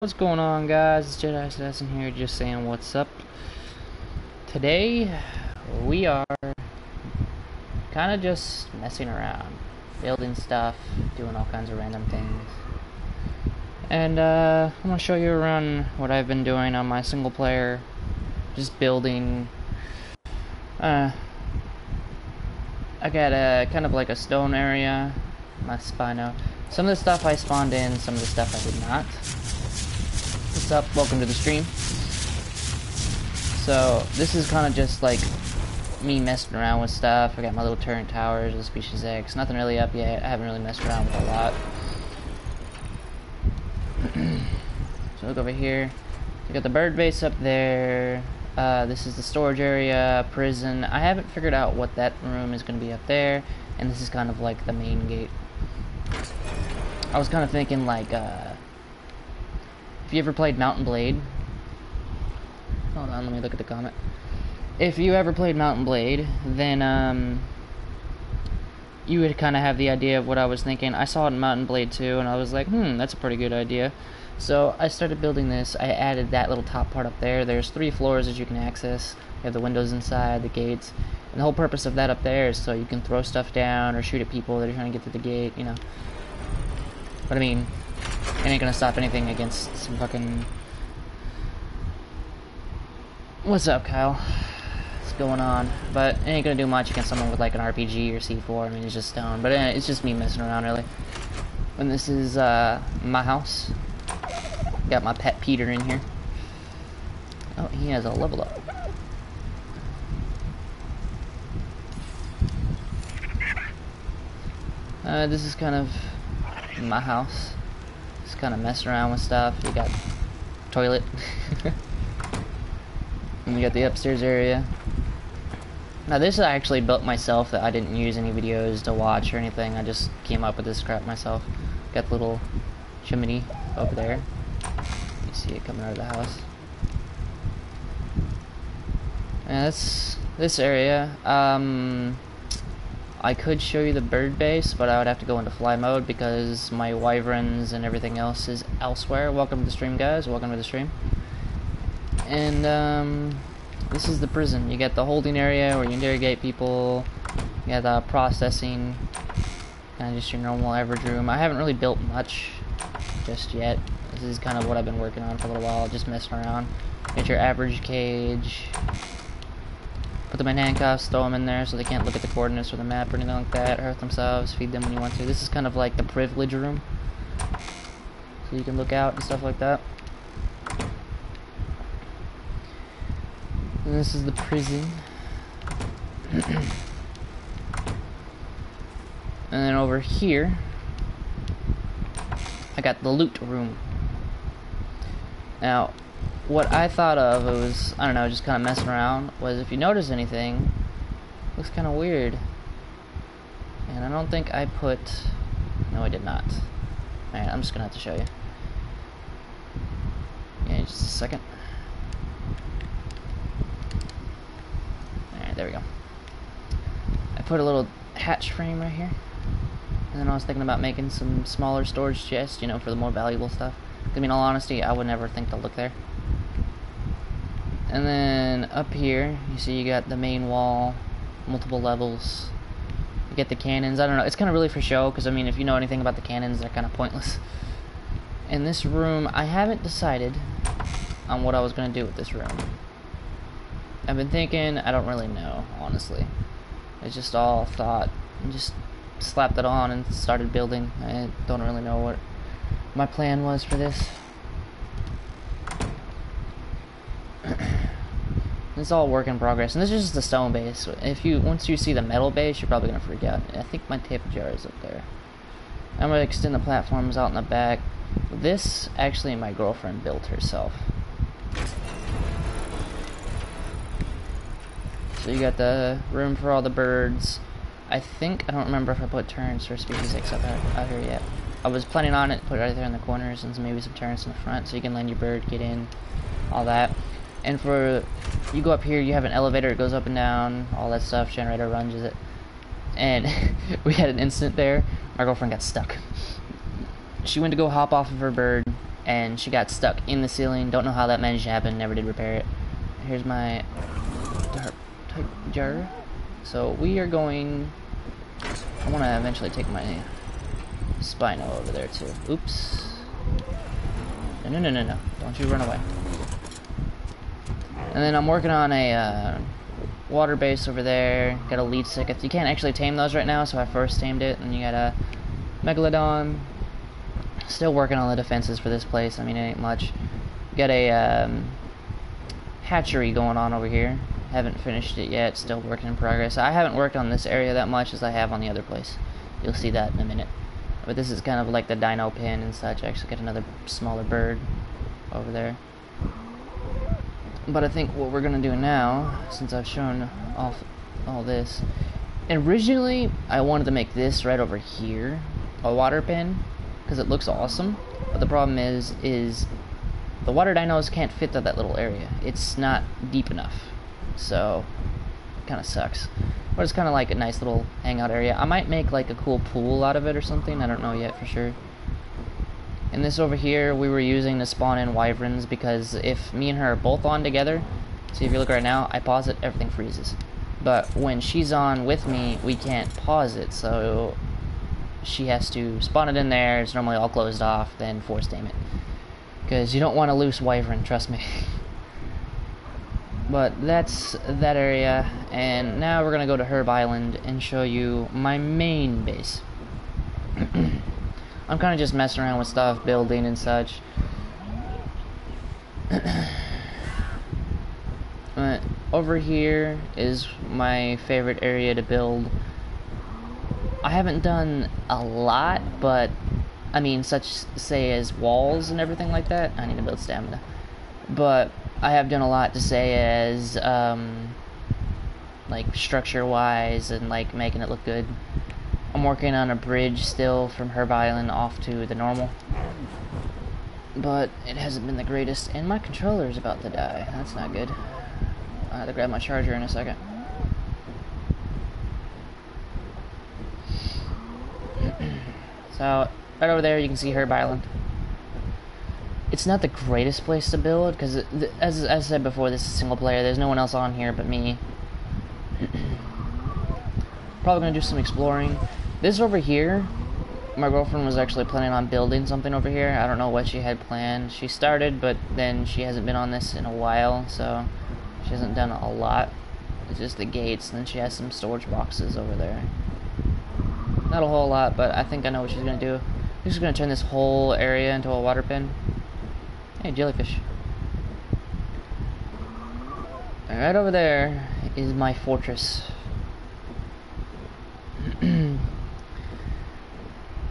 What's going on, guys? It's Jedi Assassin here, just saying what's up. Today, we are kind of just messing around, building stuff, doing all kinds of random things. And I'm going to show you around what I've been doing on my single player, just building. I got a kind of like a stone area, my spino. Some of the stuff I spawned in, some of the stuff I did not. What's up? Welcome to the stream. So this is kind of just like me messing around with stuff. I got my little turret towers, the species X. Nothing really up yet. I haven't really messed around with a lot. So look over here. We got the bird base up there. This is the storage area, prison. I haven't figured out what that room is going to be up there. And this is kind of like the main gate. I was kind of thinking like, if you ever played Mount & Blade, hold on, let me look at the comment. If you ever played Mount & Blade, then you would kind of have the idea of what I was thinking. I saw it in Mount & Blade 2, and I was like, that's a pretty good idea. So I started building this. I added that little top part up there. There's 3 floors that you can access. You have the windows inside, the gates, and the whole purpose of that up there is so you can throw stuff down or shoot at people that are trying to get through the gate, you know. But I mean, it ain't gonna stop anything against some fucking... What's up, Kyle? What's going on? But it ain't gonna do much against someone with like an RPG or C4. I mean, it's just stone. But it's just me messing around, really. And this is my house. Got my pet Peter in here. Oh, he has a level up. This is kind of my house. Just kind of messing around with stuff. You got toilet. And you got the upstairs area. Now this I actually built myself. That I didn't use any videos to watch or anything. I just came up with this crap myself. Got the little chimney over there. You see it coming out of the house. And that's this area. I could show you the bird base, but I would have to go into fly mode because my wyverns and everything else is elsewhere. Welcome to the stream, guys. Welcome to the stream. And this is the prison. You get the holding area where you interrogate people. You got the processing, kind of just your normal average room. I haven't really built much just yet. This is kind of what I've been working on for a little while, just messing around. Get your average cage. Put them in handcuffs, throw them in there so they can't look at the coordinates or the map or anything like that, hurt themselves, feed them when you want to. This is kind of like the privilege room, so you can look out and stuff like that. And this is the prison. And then over here, I got the loot room. Now, what I thought of was, I don't know, just kind of messing around, was if you notice anything, it looks kind of weird. And I don't think I put... No, I did not. Alright, I'm just going to have to show you. Yeah, just a second. Alright, there we go. I put a little hatch frame right here. And then I was thinking about making some smaller storage chests, you know, for the more valuable stuff. I mean, in all honesty, I would never think to look there. And then up here, you see you got the main wall, multiple levels. You get the cannons. I don't know, it's kind of really for show, because I mean, if you know anything about the cannons, they're kind of pointless. In this room, I haven't decided on what I was going to do with this room. I've been thinking, I don't really know, honestly. It's just all thought, and just slapped it on and started building. I don't really know what my plan was for this. It's all work in progress, and this is just the stone base. Once you see the metal base, you're probably gonna freak out. I think my tip jar is up there. I'm gonna extend the platforms out in the back. This actually my girlfriend built herself. So you got the room for all the birds. I don't remember if I put turrets for species X out here yet. I was planning on it, put it right there in the corners, and maybe some turrets in the front, so you can land your bird, get in, all that. And you go up here, you have an elevator, it goes up and down, all that stuff, generator runs it. And we had an incident there, my girlfriend got stuck. She went to go hop off of her bird, and she got stuck in the ceiling. Don't know how that managed to happen, never did repair it. Here's my dark type jar. So we are going, I want to eventually take my Spino over there too. Oops. No. Don't you run away. And then I'm working on a water base over there. Got a leech sicketh. You can't actually tame those right now, so I first tamed it. And you got a Megalodon. Still working on the defenses for this place. I mean, it ain't much. Got a hatchery going on over here. Haven't finished it yet. Still working in progress. I haven't worked on this area that much as I have on the other place. You'll see that in a minute. But this is kind of like the dino pen and such. I actually got another smaller bird over there. But I think what we're gonna do now, since I've shown off all this, originally I wanted to make this right over here a water pen because it looks awesome. But the problem is the water dinos can't fit to that little area. It's not deep enough, so it kind of sucks. But it's kind of like a nice little hangout area. I might make like a cool pool out of it or something. I don't know yet for sure. And this over here we were using to spawn in wyverns because if me and her are both on together, see if you look right now, I pause it, everything freezes. But when she's on with me, we can't pause it, so she has to spawn it in there. It's normally all closed off, then force tame it. Because you don't want a loose wyvern, trust me. But that's that area, and now we're gonna go to Herb Island and show you my main base. I'm kind of just messing around with stuff, building and such. Over here is my favorite area to build. I haven't done a lot, but I mean, such say as walls and everything like that. I need to build stamina. But I have done a lot to say as like structure-wise and like making it look good. I'm working on a bridge still from Herb Island off to the normal, but it hasn't been the greatest, and my controller is about to die. That's not good. I have to grab my charger in a second. So right over there you can see Herb Island. It's not the greatest place to build because, as I said before, this is single player. There's no one else on here but me. Probably gonna do some exploring. This over here, my girlfriend was actually planning on building something over here. I don't know what she had planned. She started, but then she hasn't been on this in a while, so she hasn't done a lot. It's just the gates, and then she has some storage boxes over there. Not a whole lot, but I think I know what she's gonna do. She's gonna turn this whole area into a water pen. Hey, jellyfish. Right over there is my fortress.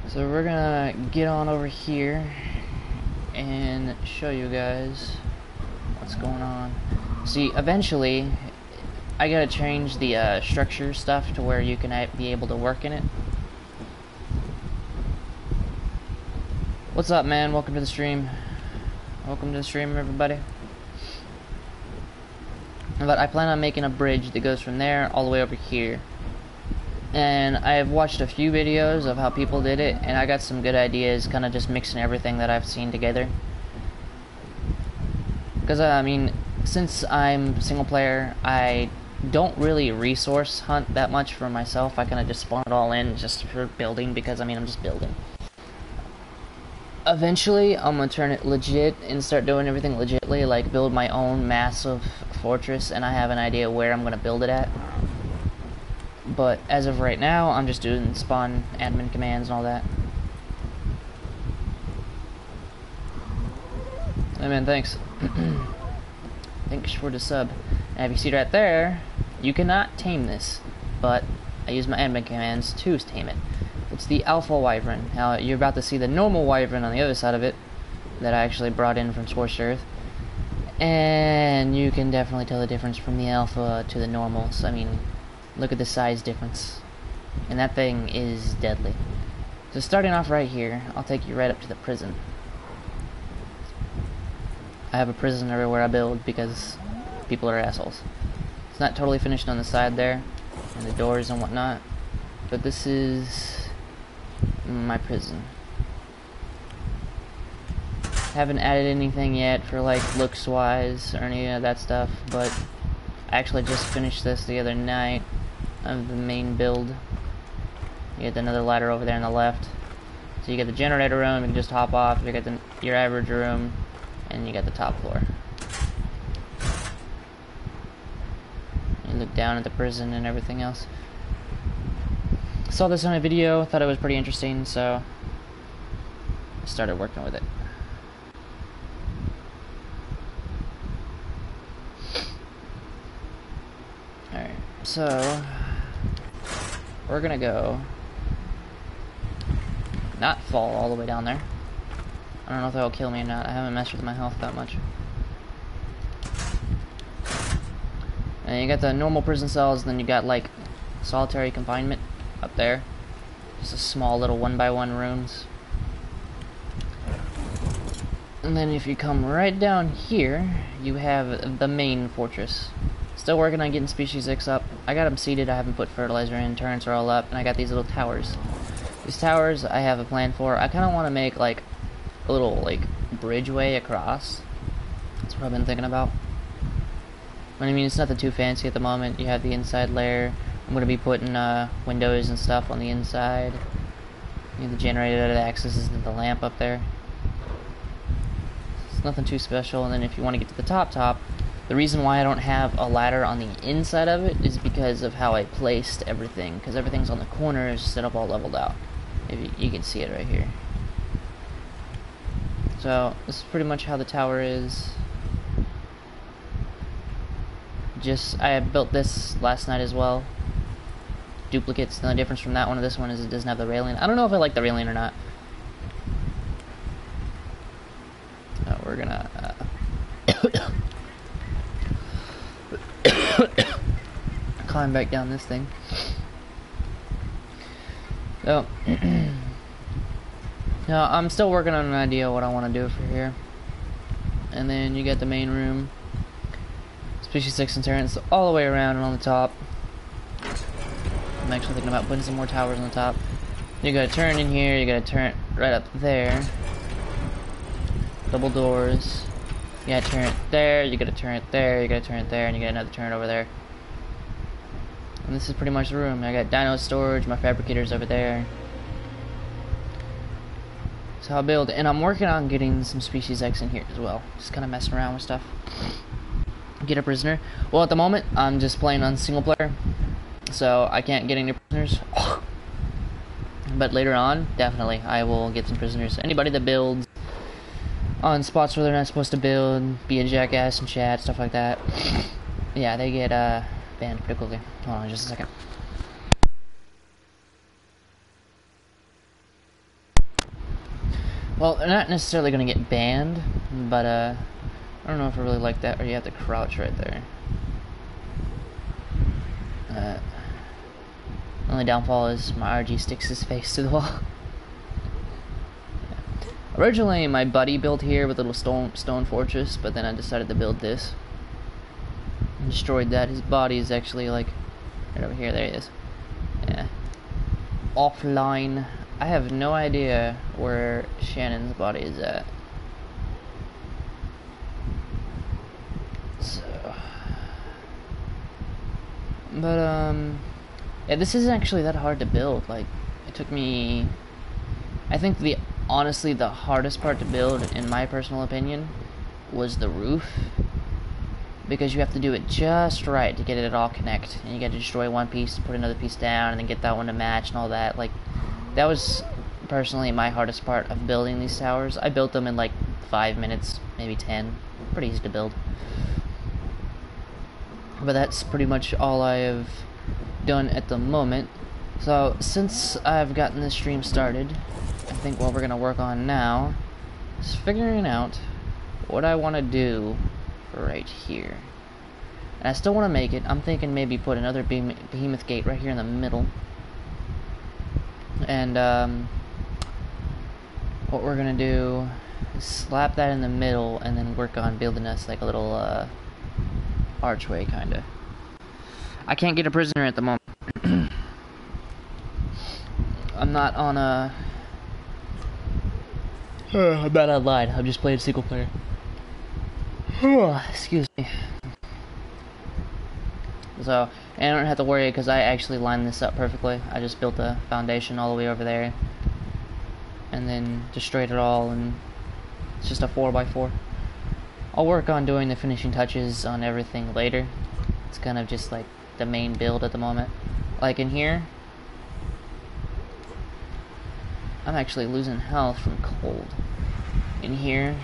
So we're gonna get on over here and show you guys what's going on. See, eventually I gotta change the structure stuff to where you can be able to work in it. What's up, man? Welcome to the stream. Welcome to the stream, everybody. But I plan on making a bridge that goes from there all the way over here. And I have watched a few videos of how people did it, and I got some good ideas, kind of just mixing everything that I've seen together. Because, I mean, since I'm single player, I don't really resource hunt that much for myself. I kind of just spawn it all in just for building, because, I mean, I'm just building. Eventually, I'm going to turn it legit and start doing everything legitly, like build my own massive fortress, and I have an idea where I'm going to build it at. But as of right now, I'm just doing spawn admin commands and all that. Hey man, thanks. Thanks for the sub. And if you see right there, you cannot tame this, but I use my admin commands to tame it. It's the alpha wyvern. Now you're about to see the normal wyvern on the other side of it that I actually brought in from Scorched Earth. And you can definitely tell the difference from the alpha to the normal. So, I mean, look at the size difference. And that thing is deadly. So starting off right here, I'll take you right up to the prison. I have a prison everywhere I build because people are assholes. It's not totally finished on the side there, and the doors and whatnot, but this is my prison. Haven't added anything yet for like looks wise or any of that stuff, but I actually just finished this the other night of the main build. You get another ladder over there on the left. So you get the generator room, you can just hop off, you get your average room, and you get the top floor. You look down at the prison and everything else. Saw this on a video, thought it was pretty interesting, so I started working with it. Alright, so we're gonna go not fall all the way down there. I don't know if that'll kill me or not. I haven't messed with my health that much. And you got the normal prison cells, then you got like solitary confinement up there. Just a small little 1x1 rooms. And then if you come right down here, you have the main fortress. Still working on getting Species 6 up. I got them seeded, I haven't put fertilizer in, turrets are all up, and I got these little towers. These towers I have a plan for. I kind of want to make like a little like bridgeway across. That's what I've been thinking about. But I mean, it's nothing too fancy at the moment. You have the inside layer. I'm going to be putting windows and stuff on the inside. You have the generator that accesses the lamp up there. It's nothing too special. And then if you want to get to the top, the reason why I don't have a ladder on the inside of it is because of how I placed everything. Because everything's on the corners, set up all leveled out. If you can see it right here. So this is pretty much how the tower is. I built this last night as well. Duplicates. The only difference from that one to this one is it doesn't have the railing. I don't know if I like the railing or not. We're gonna climb back down this thing. So now I'm still working on an idea of what I want to do for here. And then you get the main room, Species 6 and turrets all the way around and on the top. I'm actually thinking about putting some more towers on the top. You got a turret in here, you got a turret right up there. Double doors. You got a turret there, you got a turret there, you got a turret there, and you got another turret over there. And this is pretty much the room. I got dino storage, my fabricators over there. So I'll build, and I'm working on getting some Species X in here as well. Just kind of messing around with stuff. Get a prisoner. Well, at the moment, I'm just playing on single player, so I can't get any prisoners. But later on, definitely, I will get some prisoners. Anybody that builds on spots where they're not supposed to build, be a jackass in chat, stuff like that, yeah, they get banned pretty quickly. Hold on just a second. Well, they're not necessarily going to get banned, but I don't know if I really like that, or you have to crouch right there. Only downfall is my RG sticks his face to the wall. Yeah. Originally, my buddy built here with a little stone fortress, but then I decided to build this. And destroyed that. His body is actually like right over here. There he is. Yeah. Offline. I have no idea where Shannon's body is at. So, but yeah, this isn't actually that hard to build. Like, it took me, I think honestly the hardest part to build, in my personal opinion, was the roof, because you have to do it just right to get it all connect, and you got to destroy one piece, put another piece down, and then get that one to match and all that. Like, that was personally my hardest part of building these towers. I built them in like 5 minutes, maybe 10. Pretty easy to build. But that's pretty much all I have done at the moment. So since I've gotten this stream started, I think what we're gonna work on now is figuring out what I want to do right here. And I still want to make it. I'm thinking maybe put another behemoth gate right here in the middle. And what we're gonna do is slap that in the middle and then work on building us like a little archway kinda. I can't get a prisoner at the moment. I'm not on a I'm not online. I'm just playing single player. Excuse me. So, and I don't have to worry because I actually lined this up perfectly. I just built the foundation all the way over there, and then destroyed it all, and it's just a 4x4. I'll work on doing the finishing touches on everything later. It's kind of just like the main build at the moment. Like in here, I'm actually losing health from cold. In here,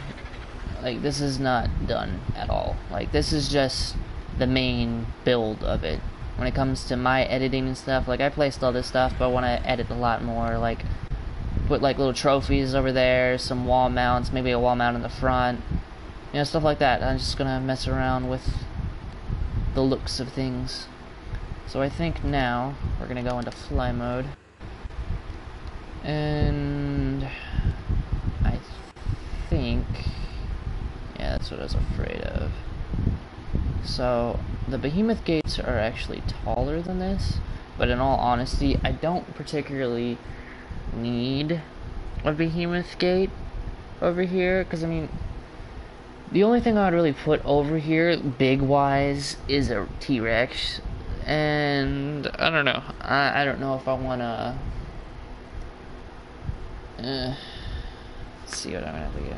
like this is not done at all. Like this is just the main build of it. When it comes to my editing and stuff, like I placed all this stuff, but I want to edit a lot more. Like put like little trophies over there, some wall mounts, maybe a wall mount in the front, you know, stuff like that. I'm just gonna mess around with the looks of things. So I think now we're gonna go into fly mode, and I think, yeah, that's what I was afraid of. So the behemoth gates are actually taller than this, but in all honesty, I don't particularly need a behemoth gate over here, because I mean, the only thing I would really put over here, big wise, is a T-Rex, and I don't know. I don't know if I wanna. Let's see what I'm gonna have to get.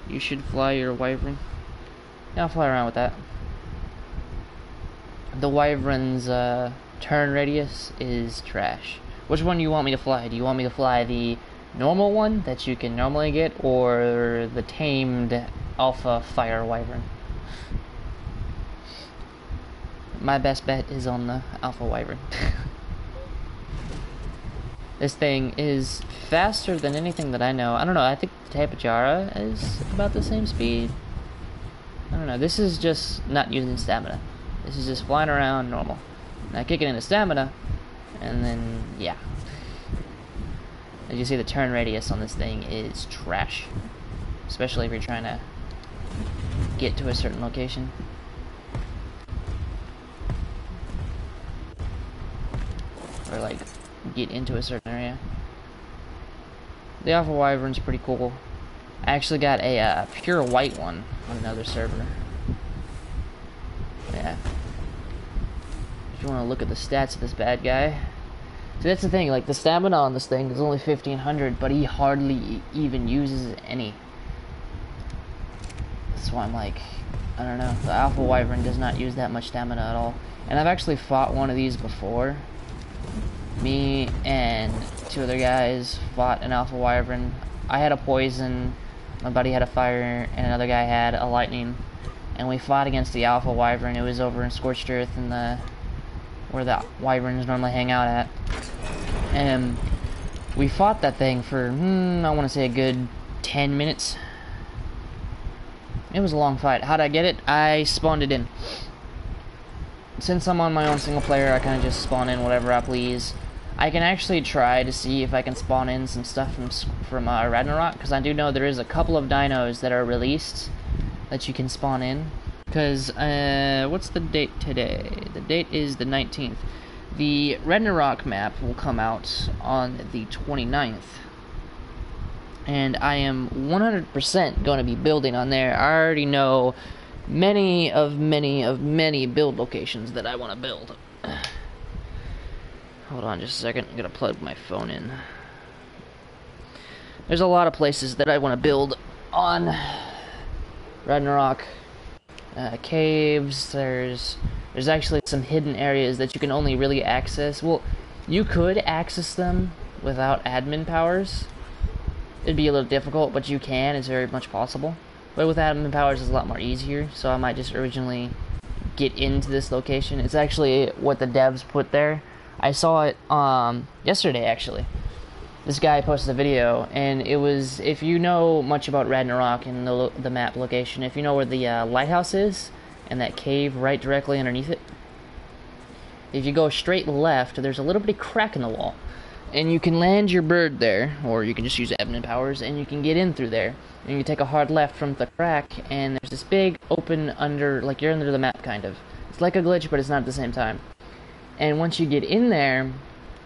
You should fly your wyvern. Yeah, I'll fly around with that. The wyvern's turn radius is trash. Which one do you want me to fly? Do you want me to fly the normal one that you can normally get, or the tamed alpha fire wyvern? My best bet is on the alpha wyvern. This thing is faster than anything that I know. I don't know, I think the Tapajara is about the same speed. I don't know, this is just not using stamina. This is just flying around normal. Now kick it into stamina, and then, yeah. As you see, the turn radius on this thing is trash. Especially if you're trying to get to a certain location. Or, like, get into a certain area. The Alpha Wyvern's pretty cool. I actually got a pure white one on another server. Yeah. If you want to look at the stats of this bad guy. See, that's the thing, like the stamina on this thing is only 1500, but he hardly even uses any. That's why I'm like, I don't know, the Alpha Wyvern does not use that much stamina at all. And I've actually fought one of these before. Me and two other guys fought an Alpha Wyvern. I had a poison, my buddy had a fire, and another guy had a lightning. And we fought against the Alpha Wyvern. It was over in Scorched Earth in where the Wyverns normally hang out at. And we fought that thing for, I want to say a good 10 minutes. It was a long fight. How'd I get it? I spawned it in. Since I'm on my own single player, I kind of just spawn in whatever I please. I can actually try to see if I can spawn in some stuff from Ragnarok, because I do know there is a couple of dinos that are released that you can spawn in. Because, what's the date today? The date is the 19th. The Ragnarok map will come out on the 29th. And I am 100% going to be building on there. I already know many build locations that I want to build. Hold on just a second, I'm gonna plug my phone in. There's a lot of places that I want to build on Ragnarok. Caves, there's actually some hidden areas that you can only really access. Well, you could access them without admin powers. It'd be a little difficult, but you can, it's very much possible. But with admin powers, it's a lot more easier, so I might just originally get into this location. It's actually what the devs put there. I saw it yesterday, actually. This guy posted a video, and it was, if you know much about Ragnarok and the map location, if you know where the lighthouse is, and that cave right directly underneath it, if you go straight left, there's a little bitty crack in the wall. And you can land your bird there, or you can just use admin powers, and you can get in through there. And you take a hard left from the crack, and there's this big open under, like you're under the map, kind of. It's like a glitch, but it's not at the same time. And once you get in there,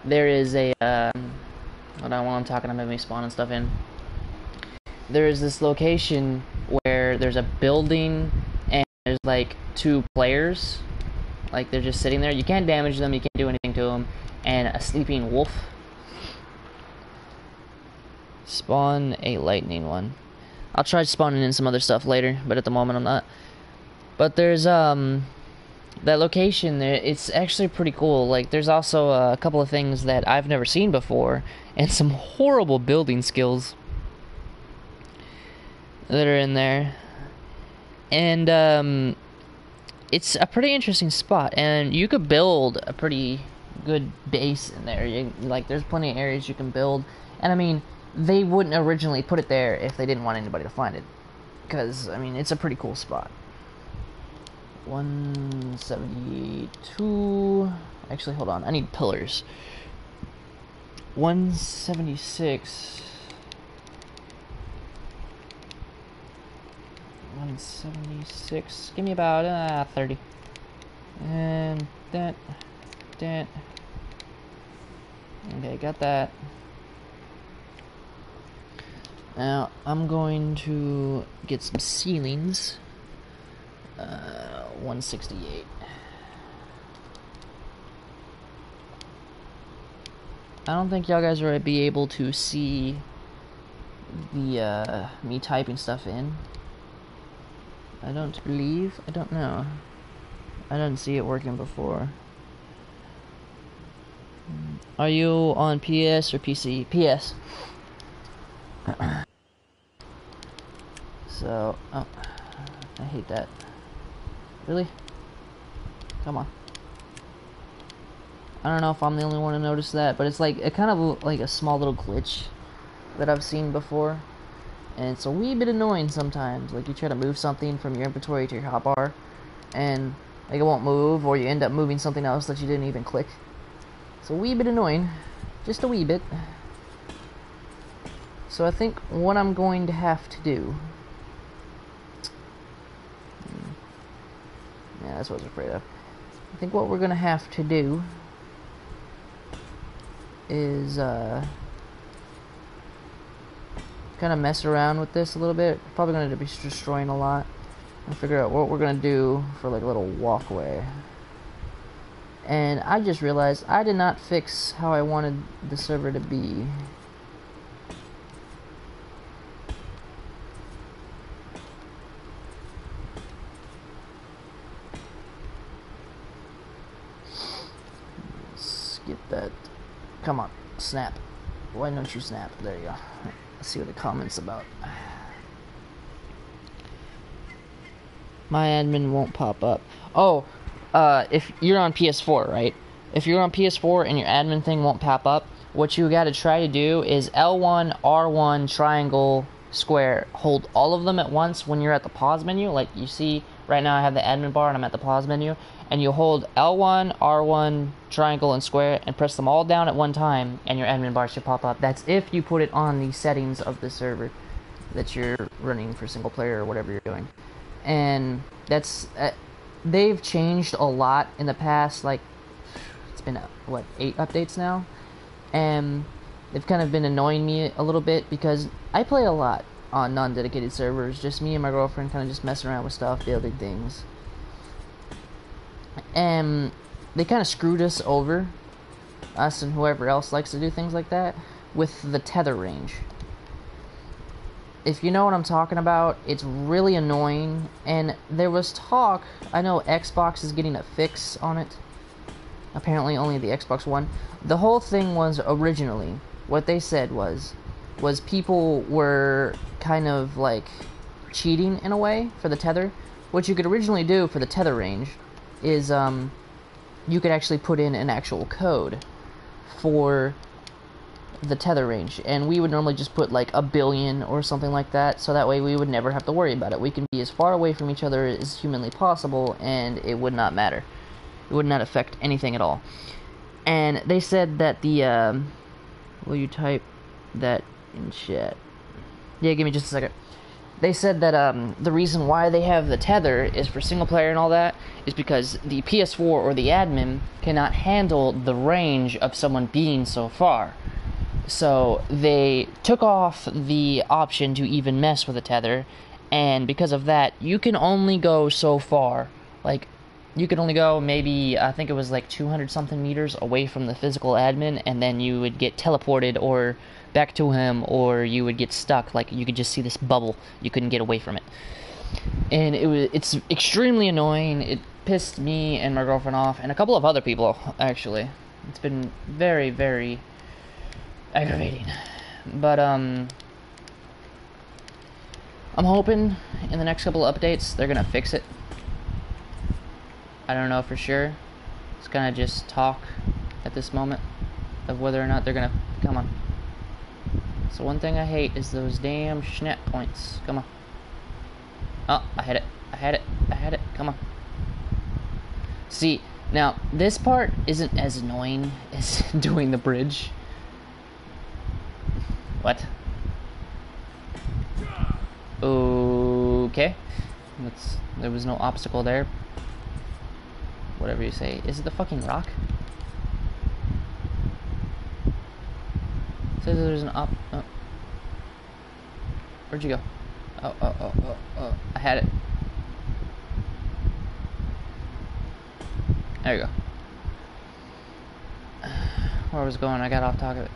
there is a, hold on, while I'm talking, I'm having me spawning stuff in. there is this location where there's a building and there's like 2 players. Like, they're just sitting there. You can't damage them, you can't do anything to them. And a sleeping wolf. Spawn a lightning one. I'll try spawning in some other stuff later, but at the moment I'm not. But there's that location there, it's actually pretty cool. Like, there's also a couple of things that I've never seen before, and some horrible building skills that are in there. And it's a pretty interesting spot, and you could build a pretty good base in there. Like, there's plenty of areas you can build, and I mean, they wouldn't originally put it there if they didn't want anybody to find it, because I mean, it's a pretty cool spot. 172. Actually, hold on, I need pillars. 176. 176. Give me about 30. And that. Okay, got that. Now I'm going to get some ceilings. 168. I don't think y'all guys are gonna be able to see the me typing stuff in. I don't believe. I don't know. I didn't see it working before. Are you on PS or PC? PS. So, oh, I hate that. Really? Come on. I don't know if I'm the only one to notice that, but it's like a kind of like a small little glitch that I've seen before. And it's a wee bit annoying sometimes. Like, you try to move something from your inventory to your hotbar, and like it won't move, or you end up moving something else that you didn't even click. It's a wee bit annoying. Just a wee bit. So I think what I'm going to have to do... Yeah, that's what I was afraid of. I think what we're going to have to do is kind of mess around with this a little bit. Probably going to be destroying a lot. And figure out what we're going to do for like a little walkway. And I just realized I did not fix how I wanted the server to be. Skip that. Come on, snap. Why don't you snap? There you go. Let's see what the comments about. My admin won't pop up. Oh, if you're on PS4, right? If you're on PS4 and your admin thing won't pop up, what you gotta try to do is L1, R1, triangle, square. Hold all of them at once when you're at the pause menu. Like you see, right now I have the admin bar and I'm at the pause menu. And you hold L1, R1, triangle, and square, and press them all down at one time, and your admin bar should pop up. That's if you put it on the settings of the server that you're running for single player or whatever you're doing. And that's they've changed a lot in the past, like it's been what, 8 updates now, and they've kind of been annoying me a little bit because I play a lot on non-dedicated servers, just me and my girlfriend kind of just messing around with stuff, building things, and they kind of screwed us over, us and whoever else likes to do things like that, with the tether range. If you know what I'm talking about, it's really annoying, and there was talk, I know Xbox is getting a fix on it, apparently only the Xbox One. The whole thing was originally, what they said was people were kind of like cheating in a way for the tether. What you could originally do for the tether range is you could actually put in an actual code for the tether range, and we would normally just put like 1 billion or something like that, so that way we would never have to worry about it. We can be as far away from each other as humanly possible, and it would not matter. It would not affect anything at all. And they said that the will you type that in chat? Yeah, give me just a second. They said that the reason why they have the tether is for single player and all that is because the PS4 or the admin cannot handle the range of someone being so far. So they took off the option to even mess with the tether, and because of that, you can only go so far. Like, you could only go maybe, I think it was like 200 something meters away from the physical admin, and then you would get teleported or back to him, or you would get stuck. Like, you could just see this bubble. You couldn't get away from it. And it's extremely annoying. It pissed me and my girlfriend off, and a couple of other people, actually. It's been very, very aggravating. But, I'm hoping in the next couple of updates they're gonna fix it. I don't know for sure. It's kind of just talk at this moment of whether or not they're gonna come on. So one thing I hate is those damn snap points. Come on. Oh, I had it. I had it. I had it. Come on. See, now this part isn't as annoying as doing the bridge. What? Okay. There was no obstacle there. Whatever you say. Is it the fucking rock? It says there's an oh. Where'd you go? Oh. I had it. There you go. Where I was going, I got off topic.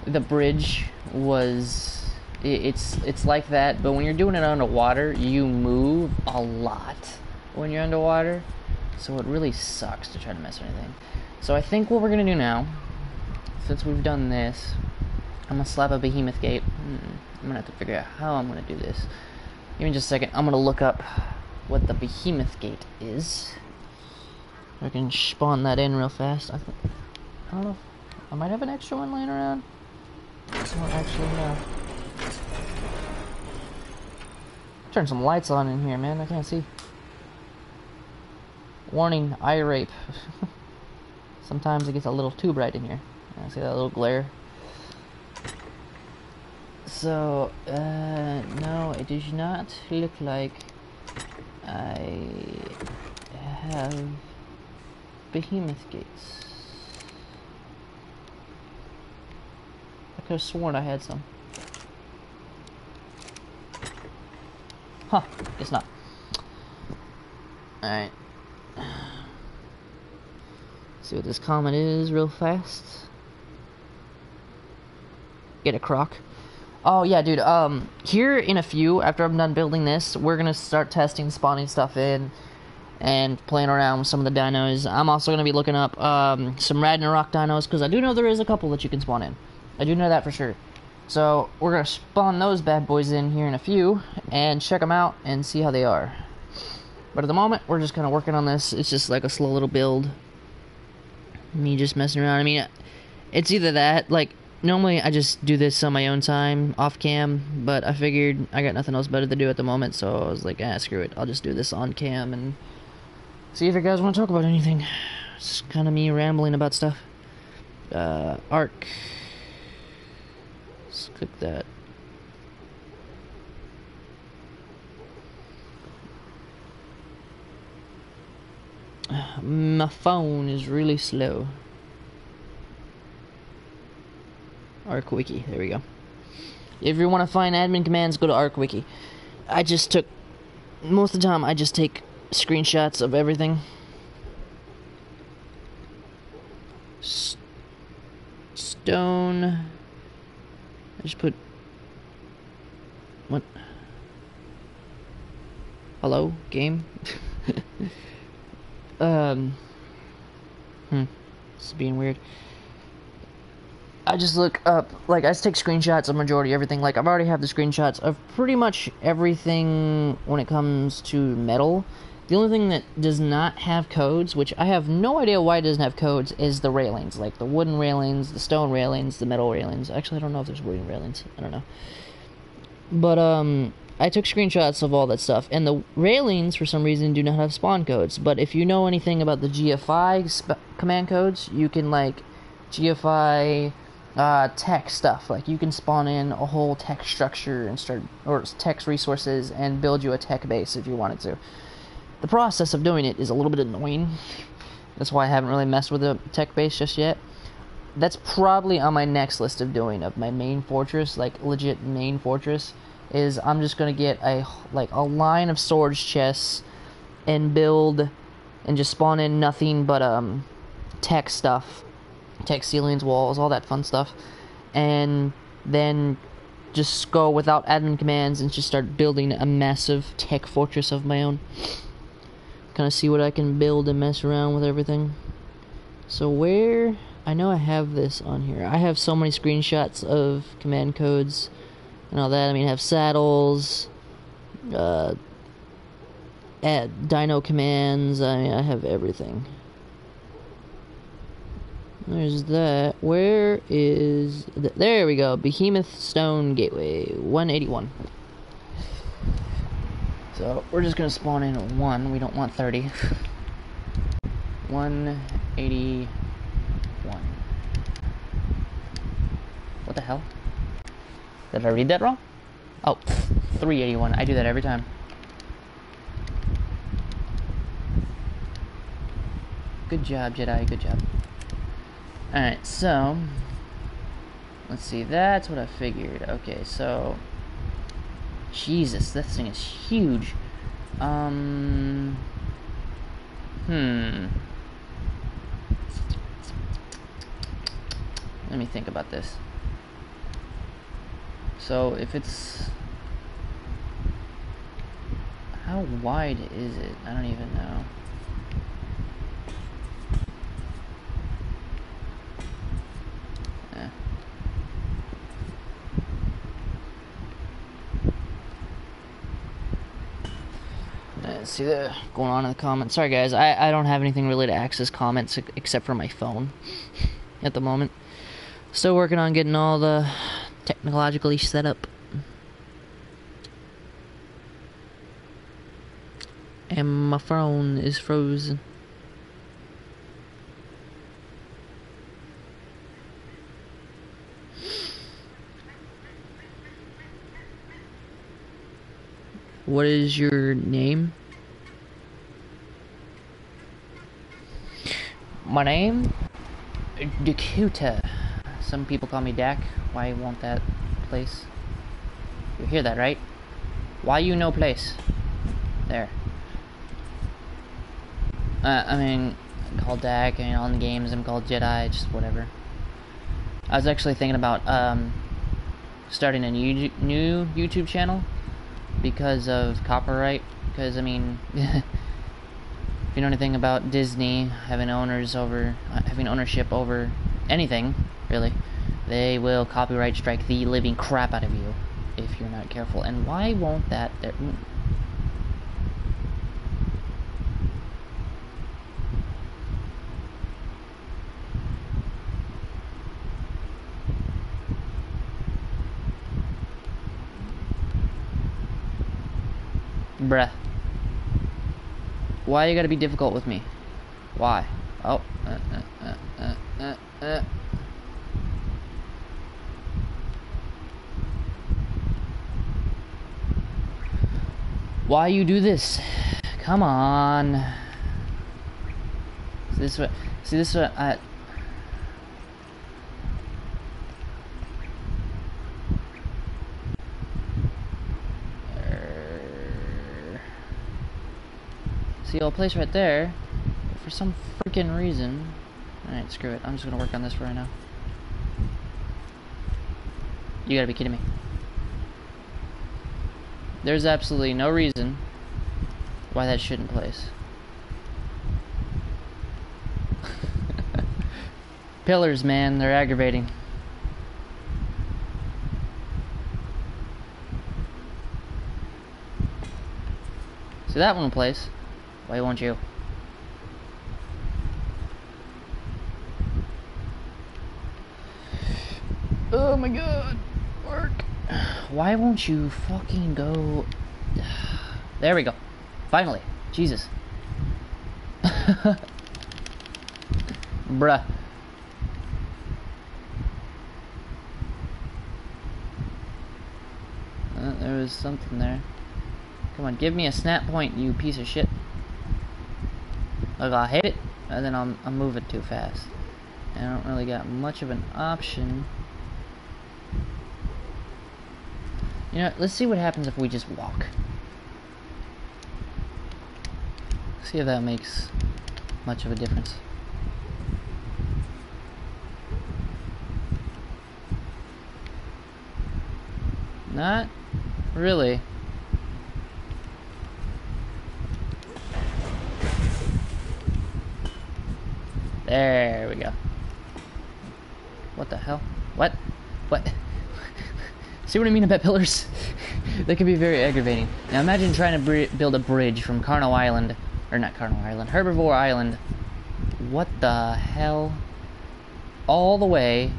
The bridge was... It's like that, but when you're doing it underwater, you move a lot when you're underwater. So it really sucks to try to mess with anything. So I think what we're going to do now, since we've done this, I'm going to slap a behemoth gate. I'm going to have to figure out how I'm going to do this. Give me just a second. I'm going to look up what the behemoth gate is. I can spawn that in real fast. I don't know. I might have an extra one laying around. I don't actually know. Turn some lights on in here, man. I can't see. Warning, eye rape. Sometimes it gets a little too bright in here. I see that little glare. So, no, it does not look like I have behemoth gates. I could have sworn I had some. Huh, guess not. Alright. See what this comment is real fast. Get a croc. Oh yeah, dude, here in a few, after I'm done building this, we're gonna start testing spawning stuff in and playing around with some of the dinos. I'm also gonna be looking up some Ragnarok dinos, because I do know there is a couple that you can spawn in. I do know that for sure. So we're gonna spawn those bad boys in here in a few and check them out and see how they are. But at the moment, we're just kind of working on this. It's just like a slow little build. Me just messing around. I mean, it's either that, like, normally I just do this on my own time, off cam, but I figured I got nothing else better to do at the moment, so I was like, screw it. I'll just do this on cam and see if you guys want to talk about anything. It's kind of me rambling about stuff. ARK. Let's click that. My phone is really slow. ARK Wiki, there we go. If you want to find admin commands, go to ARK Wiki. I just took, most of the time I just take screenshots of everything. Stone. I just put, what? Hello, game? This is being weird. I just look up, like, I just take screenshots of majority everything. Like, I've already have the screenshots of pretty much everything when it comes to metal. The only thing that does not have codes, which I have no idea why it doesn't have codes, is the railings. Like, the wooden railings, the stone railings, the metal railings. Actually, I don't know if there's wooden railings. I don't know. But, I took screenshots of all that stuff, and the railings, for some reason, do not have spawn codes. But if you know anything about the GFI command codes, you can, like, GFI tech stuff. Like, you can spawn in a whole tech structure and start, or tech resources, and build you a tech base if you wanted to. The process of doing it is a little bit annoying. That's why I haven't really messed with the tech base just yet. that's probably on my next list of doing, of my main fortress, like legit main fortress, is I'm just gonna get a line of storage chests and build and just spawn in nothing but tech stuff, tech ceilings, walls, all that fun stuff, and then just go without admin commands and just start building a massive tech fortress of my own. Kind of see what I can build and mess around with everything. So where, I know I have this on here. I have so many screenshots of command codes and all that. I mean, I have saddles, dino commands. I mean, I have everything. There's that. Where is... there we go. Behemoth Stone Gateway. 181. So, we're just gonna spawn in 1. We don't want 30. 181. What the hell? Did I read that wrong? Oh, 381. I do that every time. Good job, Jedi. Good job. Alright, so... let's see. That's what I figured. Okay, so... Jesus, this thing is huge. Let me think about this. So, if it's... how wide is it? I don't even know. See that going on in the comments. Sorry guys, I don't have anything really to access comments except for my phone at the moment. Still working on getting all the technologically set up. And my phone is frozen. What is your name? My name? Dakota. Some people call me Dak. Why won't that place? You hear that, right? Why you no place? There. I mean, I'm called Dak, and on the games I'm called Jedi, just whatever. I was actually thinking about starting a new YouTube channel because of copyright. Because I mean, if you know anything about Disney having ownership over anything, really, they will copyright strike the living crap out of you if you're not careful. And why won't that? Bruh. Why you gotta be difficult with me? Why? Oh. Why you do this? Come on. See this what I... See, I'll place right there for some freaking reason. Alright, screw it. I'm just gonna work on this for right now. You gotta be kidding me. There's absolutely no reason why that shouldn't place. Pillars, man, they're aggravating. See, that one will place. Why won't you? Oh my god. Work. Why won't you fucking go? There we go. Finally. Jesus. Bruh. There was something there. Come on, give me a snap point, you piece of shit. Look, I'll hit it, and then I'll move it too fast. I don't really got much of an option. You know, let's see what happens if we just walk. See if that makes much of a difference. Not really. There we go. What the hell? What? What? See what I mean about pillars? They can be very aggravating. Now imagine trying to build a bridge from Carno Island, or not Carno Island, Herbivore Island. What the hell? All the way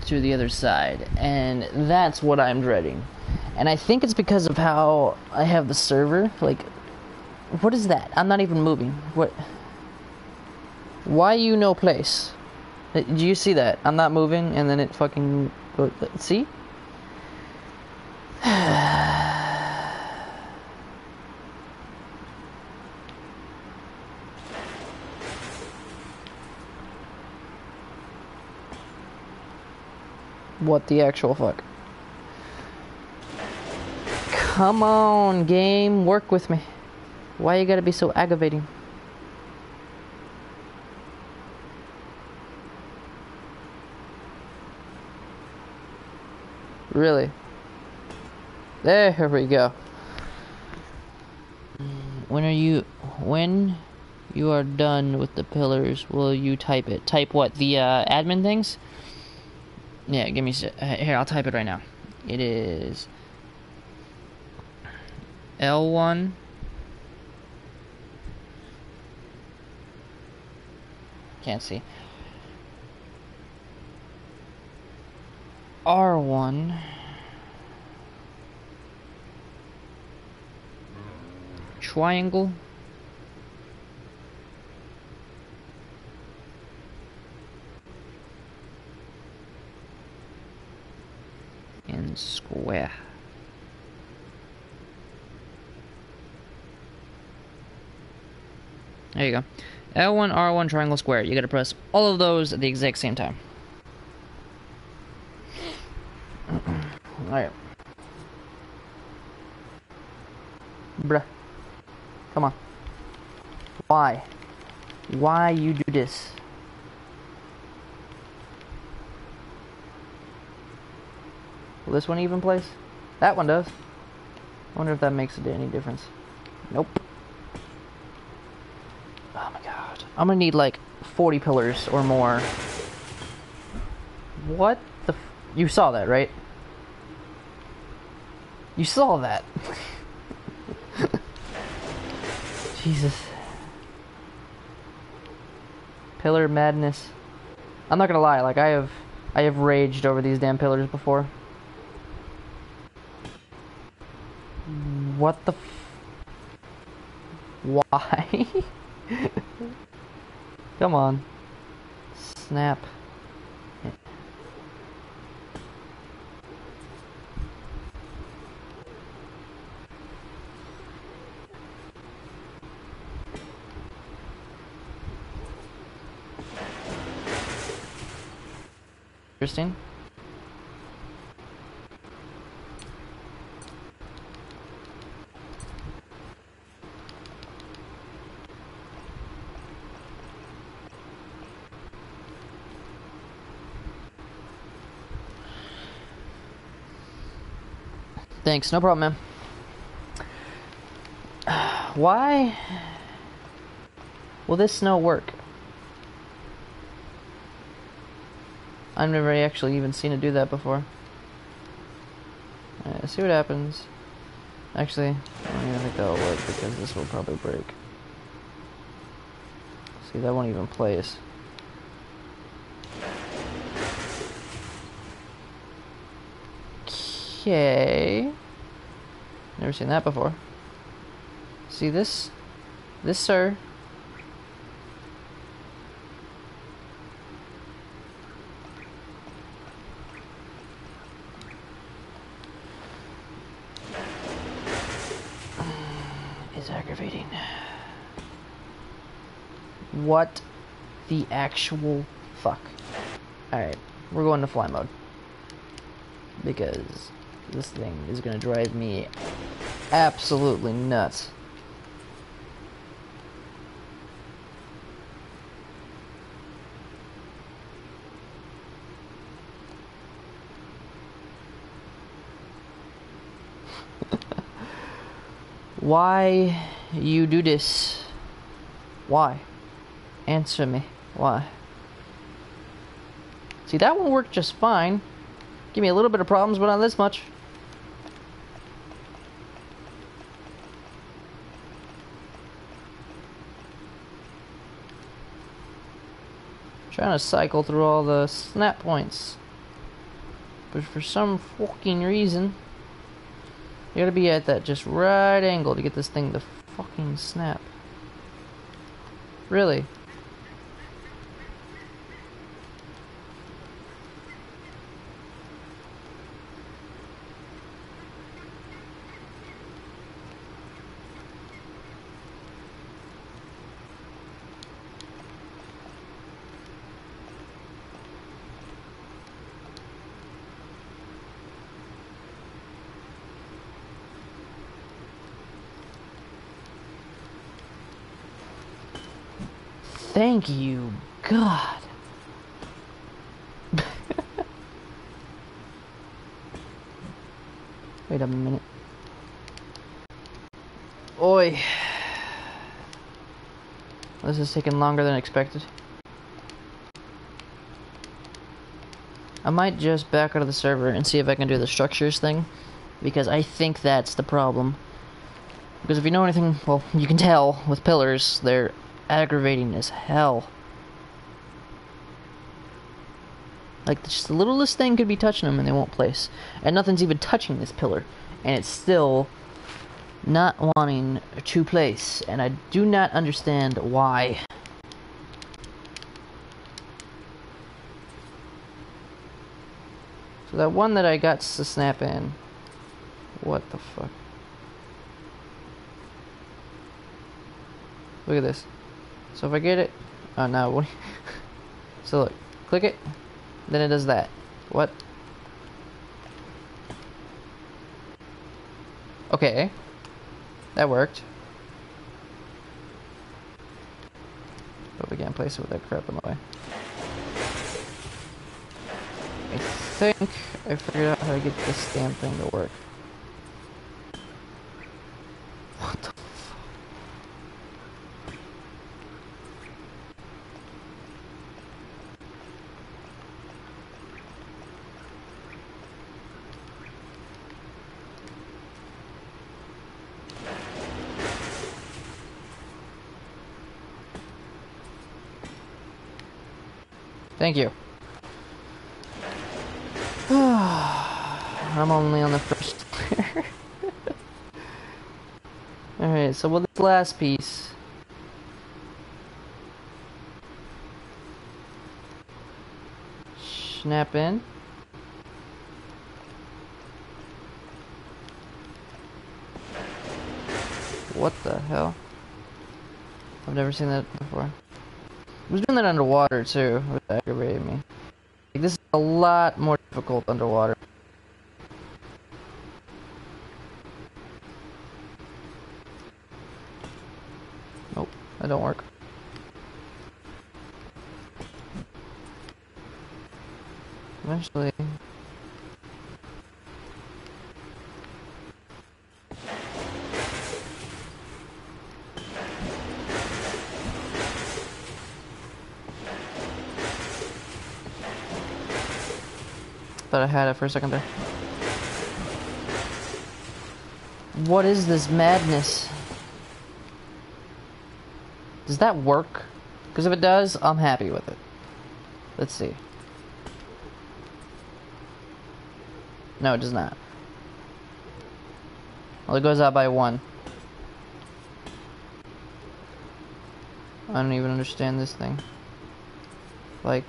to the other side. And that's what I'm dreading. And I think it's because of how I have the server. Like, what is that? I'm not even moving. What? Why you no place? Do you see that? I'm not moving, and then it fucking goes. See? What the actual fuck? Come on, game, work with me. Why you gotta be so aggravating? Really? There we go. When you are done with the pillars, will you type it? Type what? The admin things? Yeah, give me here, I'll type it right now. It is L1 can't see. R1 triangle and square. There you go. L1, R1, triangle, square. You gotta press all of those at the exact same time. Alright. Bruh. Come on. Why? Why you do this? Will this one even place? That one does. I wonder if that makes any difference. Nope. Oh my god. I'm gonna need like 40 pillars or more. What the you saw that, right? You saw that. Jesus. Pillar madness. I'm not gonna lie, like I have raged over these damn pillars before. What the why? Come on. Snap. Interesting. Thanks, no problem, man. Why will this snow work? I've never actually even seen it do that before. Alright, let's see what happens. Actually, I don't even think that'll work because this will probably break. See, that won't even place. Okay. Never seen that before. See this? This, sir. Is aggravating. What the actual fuck? Alright, we're going to fly mode. Because this thing is gonna drive me absolutely nuts. Why you do this? Why? Answer me. Why? See, that one worked just fine. Give me a little bit of problems, but not this much. Trying to cycle through all the snap points. But for some fucking reason, you gotta be at that just right angle to get this thing to fucking snap. Really? Thank you, God. Wait a minute. Oi. This is taking longer than expected. I might just back out of the server and see if I can do the structures thing, because I think that's the problem. Because if you know anything, well, you can tell with pillars, they're aggravating as hell. Like, just the littlest thing could be touching them and they won't place. And nothing's even touching this pillar. And it's still not wanting to place. And I do not understand why. So that one that I got to snap in. What the fuck? Look at this. So if I get it... Oh, no. So look. Click it. Then it does that. What? Okay. That worked. But we can't place it with that crap in the way. I think I figured out how to get this damn thing to work. What the fuck? Thank you. I'm only on the first layer. Alright, so with this last piece, snap in. What the hell? I've never seen that before. I was doing that underwater too, which aggravated me. Like, this is a lot more difficult underwater. Nope, that don't work. Eventually. Thought I had it for a second there. What is this madness? Does that work? Because if it does, I'm happy with it. Let's see. No, it does not. Well, it goes out by 1. I don't even understand this thing. Like...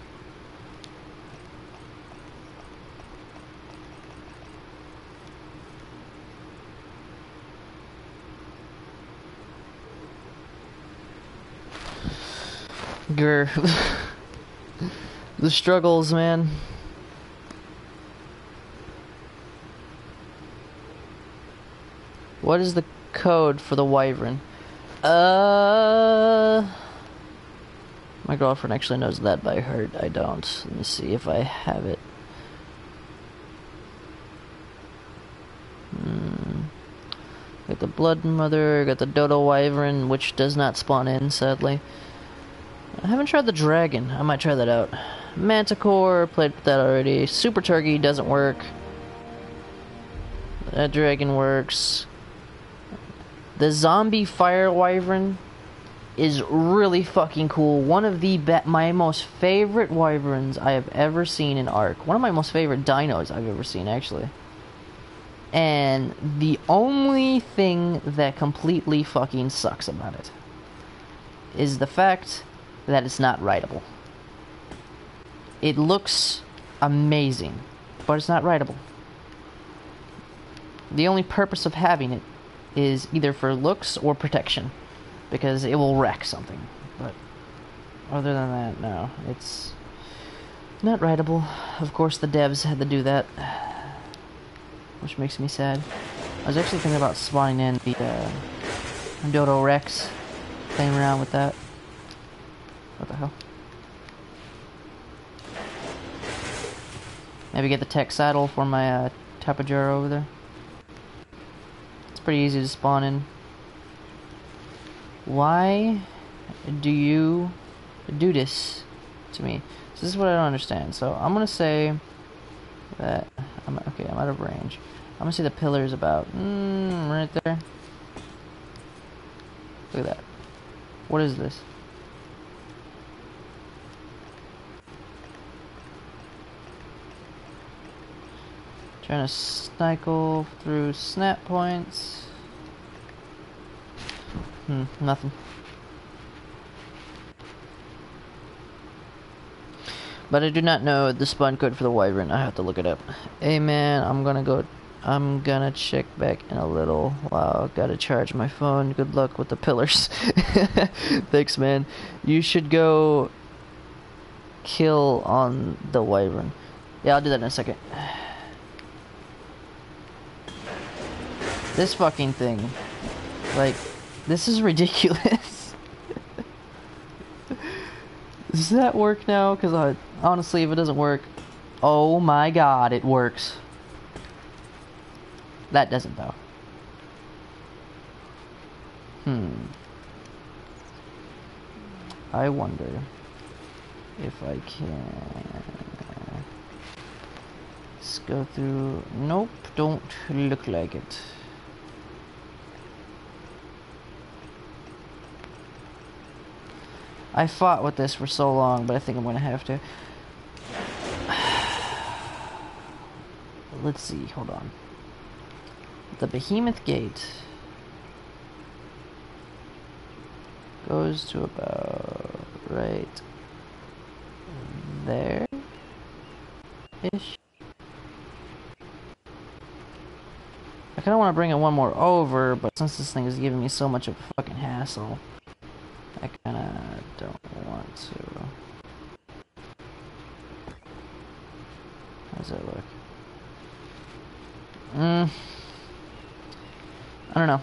Grr. The struggles, man. What is the code for the wyvern? My girlfriend actually knows that by heart. I don't. Let me see if I have it. Got the blood mother, got the dodo wyvern, which does not spawn in, sadly. I haven't tried the dragon. I might try that out. Manticore, played with that already. Super turkey doesn't work. That dragon works. The zombie fire wyvern is really fucking cool. One of my most favorite wyverns I have ever seen in ARK. One of my most favorite dinos I've ever seen, actually. And the only thing that completely fucking sucks about it is the fact that it's not rideable. It looks amazing, but it's not rideable. The only purpose of having it is either for looks or protection, because it will wreck something. But other than that, no, it's not rideable. Of course, the devs had to do that, which makes me sad. I was actually thinking about spawning in the Dodo Rex, playing around with that. What the hell? Maybe get the tech saddle for my Tapajara over there. It's pretty easy to spawn in. Why do you do this to me? So this is what I don't understand. So I'm gonna say that I'm out of range. I'm gonna say the pillar's about right there. Look at that. What is this? Trying to cycle through snap points. Nothing. But I do not know the spawn code for the wyvern. I have to look it up. Hey man, I'm gonna check back in a little. Wow, gotta charge my phone. Good luck with the pillars. Thanks, man. You should go kill on the wyvern. Yeah, I'll do that in a second. This fucking thing. Like, this is ridiculous. Does that work now? Because honestly, if it doesn't work, oh my god, it works. That doesn't, though. I wonder if I can... Let's go through... Nope, don't look like it. I fought with this for so long, but I think I'm gonna have to. Let's see, hold on. The Behemoth Gate goes to about right there ish. I kinda wanna bring it one more over, but since this thing is giving me so much of a fucking hassle, I kinda don't want to. How does that look? I don't know.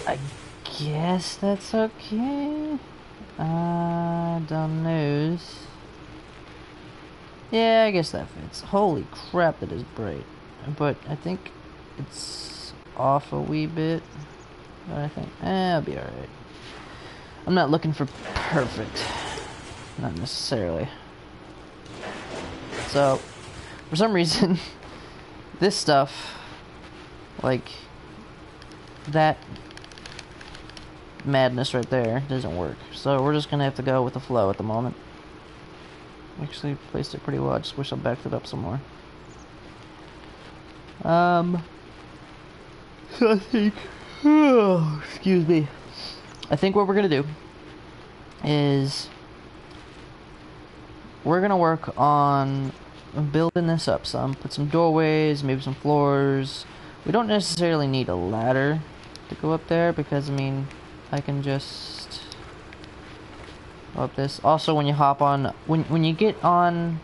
I guess that's okay. Don't know. Yeah, I guess that fits. Holy crap, that is bright. But I think it's off a wee bit. But I think, I'll be alright. I'm not looking for perfect. Not necessarily. So, for some reason, this stuff, like, that madness right there doesn't work. So we're just gonna have to go with the flow at the moment. Actually placed it pretty well. I just wish I backed it up some more. So I think Excuse me. I think what we're gonna do is we're gonna work on building this up some. Put some doorways, maybe some floors. We don't necessarily need a ladder to go up there because, I mean, I can just go up this. Also, when you hop on, when you get on,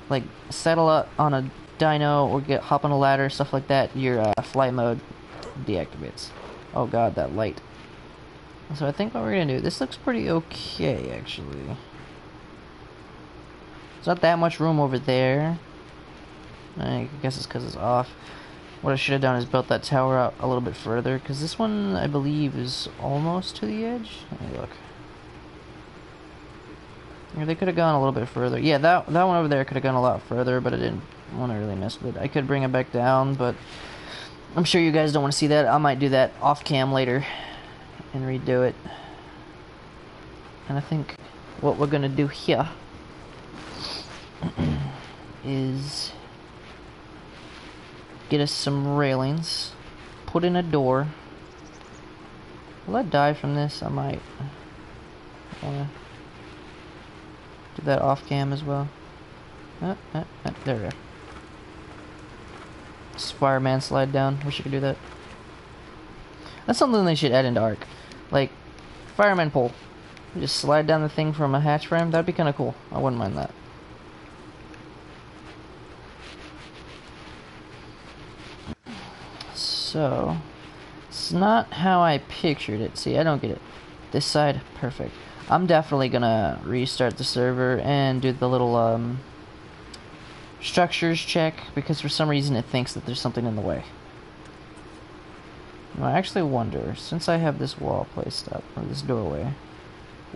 like, settle up on a dino or hop on a ladder, stuff like that, your flight mode deactivates. Oh god, that light. So I think what we're gonna do, this looks pretty okay, actually. There's not that much room over there. I guess it's because it's off. What I should have done is built that tower out a little bit further, because this one, I believe, is almost to the edge. Let me look. Or they could have gone a little bit further. Yeah, that one over there could have gone a lot further, but I didn't want to really mess with it. I could bring it back down, but I'm sure you guys don't want to see that. I might do that off cam later and redo it. And I think what we're gonna do here is get us some railings, put in a door. Will that die from this? I might wanna do that off cam as well. There we go. Fireman slide down. Wish you could do that. That's something they should add into ARK. Like, fireman pole. You just slide down the thing from a hatch frame. That'd be kind of cool. I wouldn't mind that. So, it's not how I pictured it. See, I don't get it. This side, perfect. I'm definitely gonna restart the server and do the little structures check, because for some reason it thinks that there's something in the way. Now, I actually wonder, since I have this wall placed up, or this doorway,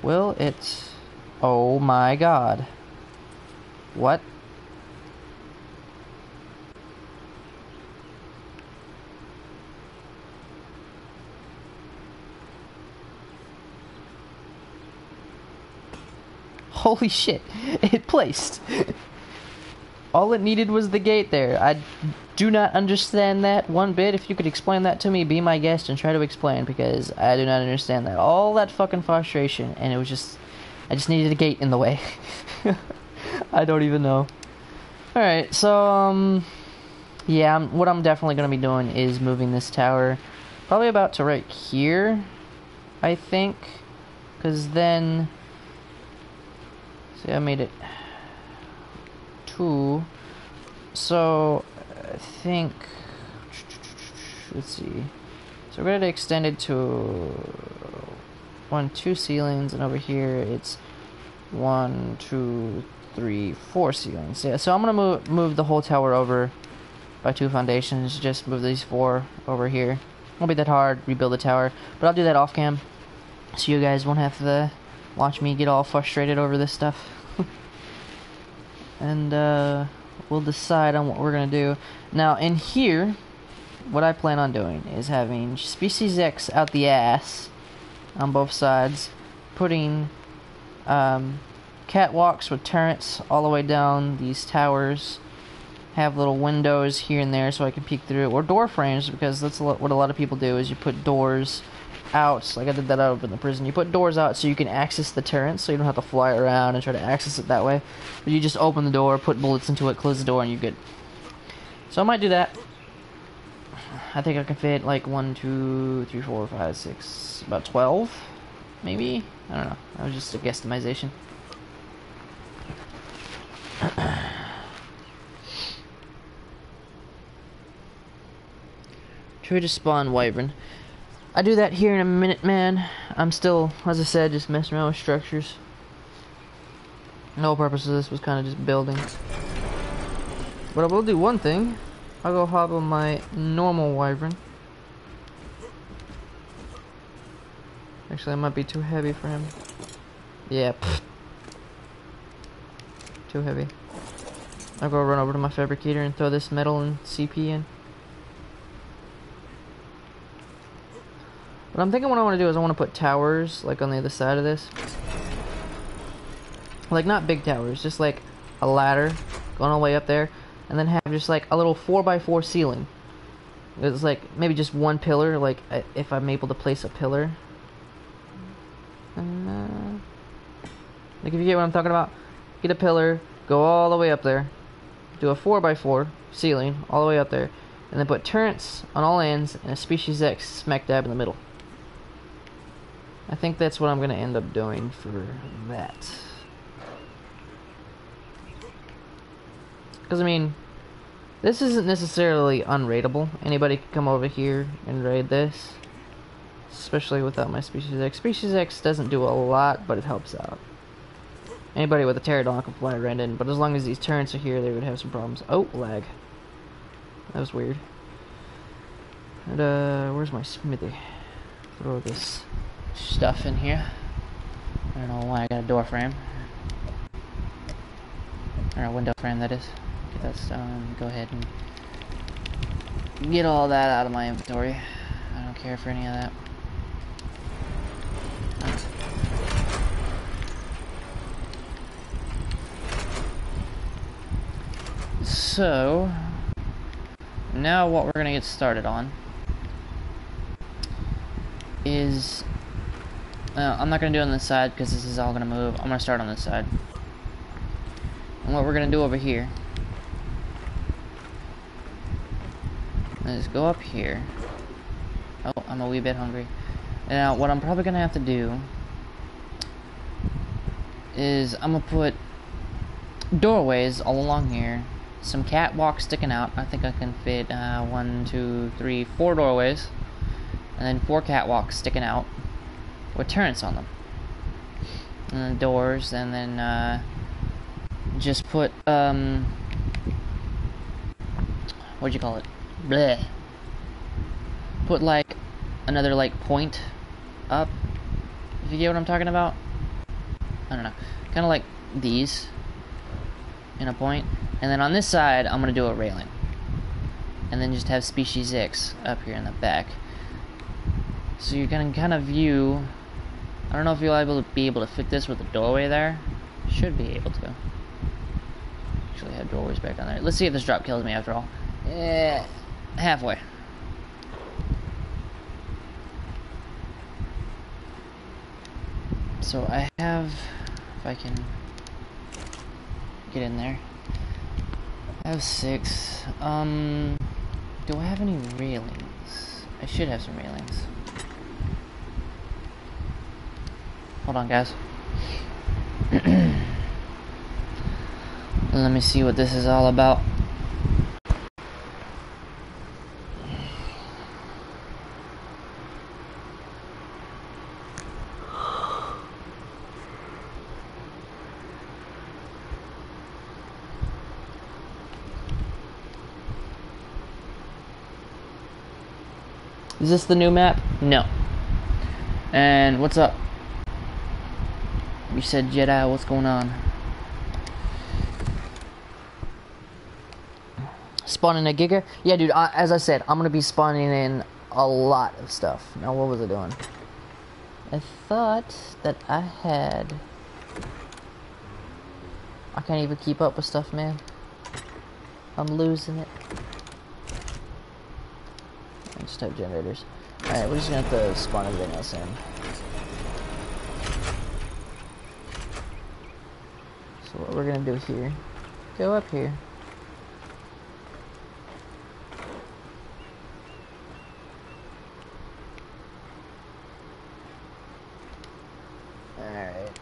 will it... Oh my god. What? Holy shit, it placed. All it needed was the gate there. I do not understand that one bit. If you could explain that to me, be my guest and try to explain, because I do not understand that. All that fucking frustration, and it was just... I just needed a gate in the way. I don't even know. Alright, so, yeah, what I'm definitely going to be doing is moving this tower probably about to right here, I think, because then... See, I made it 2. So, I think... Let's see. So we're going to extend it to 2 ceilings, and over here it's 1, 2, 3, 4 ceilings. Yeah, so I'm going to move the whole tower over by 2 foundations. Just move these 4 over here. Won't be that hard, rebuild the tower. But I'll do that off cam, so you guys won't have to watch me get all frustrated over this stuff. And we'll decide on what we're going to do. Now, in here, what I plan on doing is having Species X out the ass on both sides, putting catwalks with turrets all the way down these towers, have little windows here and there so I can peek through, or door frames, because that's what a lot of people do, is you put doors out, like I did that out in the prison. You put doors out so you can access the turrets, so you don't have to fly around and try to access it that way. But you just open the door, put bullets into it, close the door, and you're good. So I might do that. I think I can fit like 1, 2, 3, 4, 5, 6, about 12, maybe? I don't know. That was just a guesstimation. Try to spawn wyvern. I do that here in a minute, man. I'm still, as I said, just messing around with structures. The whole purpose of this was kind of just building. But I will do one thing. I'll go hop on my normal wyvern. Actually, that might be too heavy for him. Yeah, too heavy. I'll go run over to my fabricator and throw this metal and CP in. But I'm thinking what I want to do is I want to put towers, like, on the other side of this. Like, not big towers, just like a ladder going all the way up there. And then have just like a little 4x4 ceiling. It's like maybe just one pillar, like if I'm able to place a pillar. Like if you get what I'm talking about, get a pillar, go all the way up there, do a 4x4 ceiling all the way up there, and then put turrets on all ends and a species X smack dab in the middle. I think that's what I'm going to end up doing for that. Because, I mean, this isn't necessarily unraidable. Anybody can come over here and raid this. Especially without my Species X. Species X doesn't do a lot, but it helps out. Anybody with a pterodon can fly right in, but as long as these turrets are here, they would have some problems. Oh, lag. That was weird. And, where's my smithy? Throw this stuff in here. I don't know why I got a door frame. Or a window frame, that is. Get that stone, go ahead and get all that out of my inventory. I don't care for any of that. So, now what we're going to get started on is, I'm not going to do it on this side because this is all going to move. I'm going to start on this side. And what we're going to do over here is go up here. Oh, I'm a wee bit hungry. Now, what I'm probably going to have to do is I'm going to put doorways all along here. Some catwalks sticking out. I think I can fit 1, 2, 3, 4 doorways. And then 4 catwalks sticking out with turrets on them. And then doors, and then just put, what'd you call it? Bleh. Put like another like point up, if you get what I'm talking about. I don't know. Kind of like these in a point. And then on this side, I'm going to do a railing. And then just have Species X up here in the back. So you can kind of view. I don't know if you'll be able to fit this with a doorway there. Should be able to. Actually, have doorways back down there. Let's see if this drop kills me after all. Yeah, halfway. So I have, if I can get in there, I have 6. Do I have any railings? I should have some railings. Hold on, guys. Let me see what this is all about. Is this the new map? No. And what's up? You said Jedi, what's going on? Spawning a giga? Yeah, dude, as I said, I'm gonna be spawning in a lot of stuff. Now, what was I doing? I thought that I had... I can't even keep up with stuff, man. I'm losing it. I just type generators. Alright, we're just gonna have to spawn everything else in. So what we're gonna do here, go up here. Alright.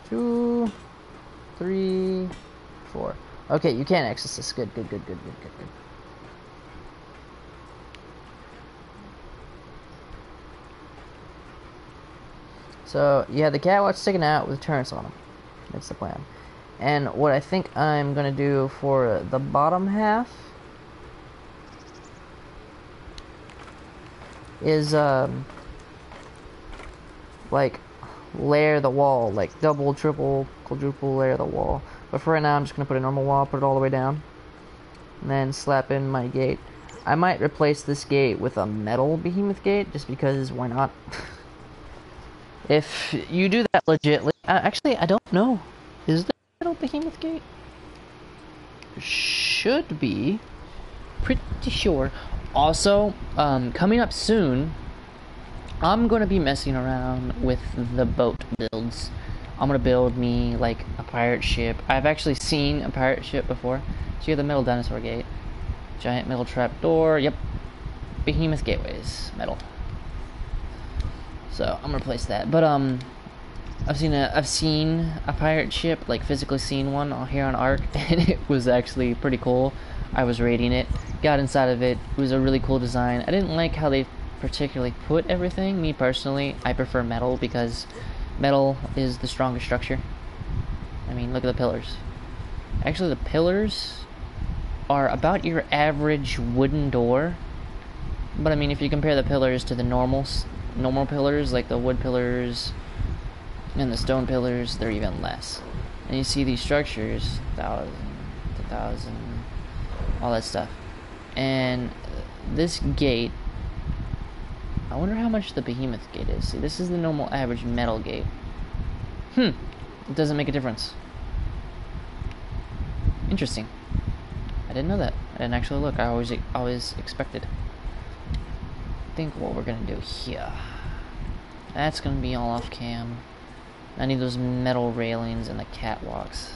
2, 3, 4. Okay, you can't access this. Good. So, yeah, the catwalk's sticking out with turrets on them. That's the plan. And what I think I'm going to do for the bottom half is, like, layer the wall. Like, double, triple, quadruple layer the wall. But for right now, I'm just going to put a normal wall, put it all the way down. And then slap in my gate. I might replace this gate with a metal behemoth gate, just because, why not? If you do that legitly... actually, I don't know. Is there a metal behemoth gate? should be pretty sure. Also, coming up soon, I'm gonna be messing around with the boat builds. I'm gonna build me like a pirate ship. I've actually seen a pirate ship before. So you have the metal dinosaur gate, giant metal trap door. Yep, behemoth gateways, metal. So I'm gonna replace that. But I've seen a pirate ship, like physically seen one here on ARK, and it was actually pretty cool. I was raiding it, got inside of it. It was a really cool design. I didn't like how they particularly put everything. Me personally, I prefer metal because metal is the strongest structure. I mean, look at the pillars. Actually, the pillars are about your average wooden door. But I mean, if you compare the pillars to the normal pillars, like the wood pillars and the stone pillars, they're even less. And you see these structures, 1,000 to 1,000, all that stuff. And this gate, I wonder how much the behemoth gate is. See, this is the normal average metal gate. It doesn't make a difference. Interesting. I didn't know that. I didn't actually look. I always expected. I think what we're gonna do here. That's gonna be all off cam. I need those metal railings and the catwalks.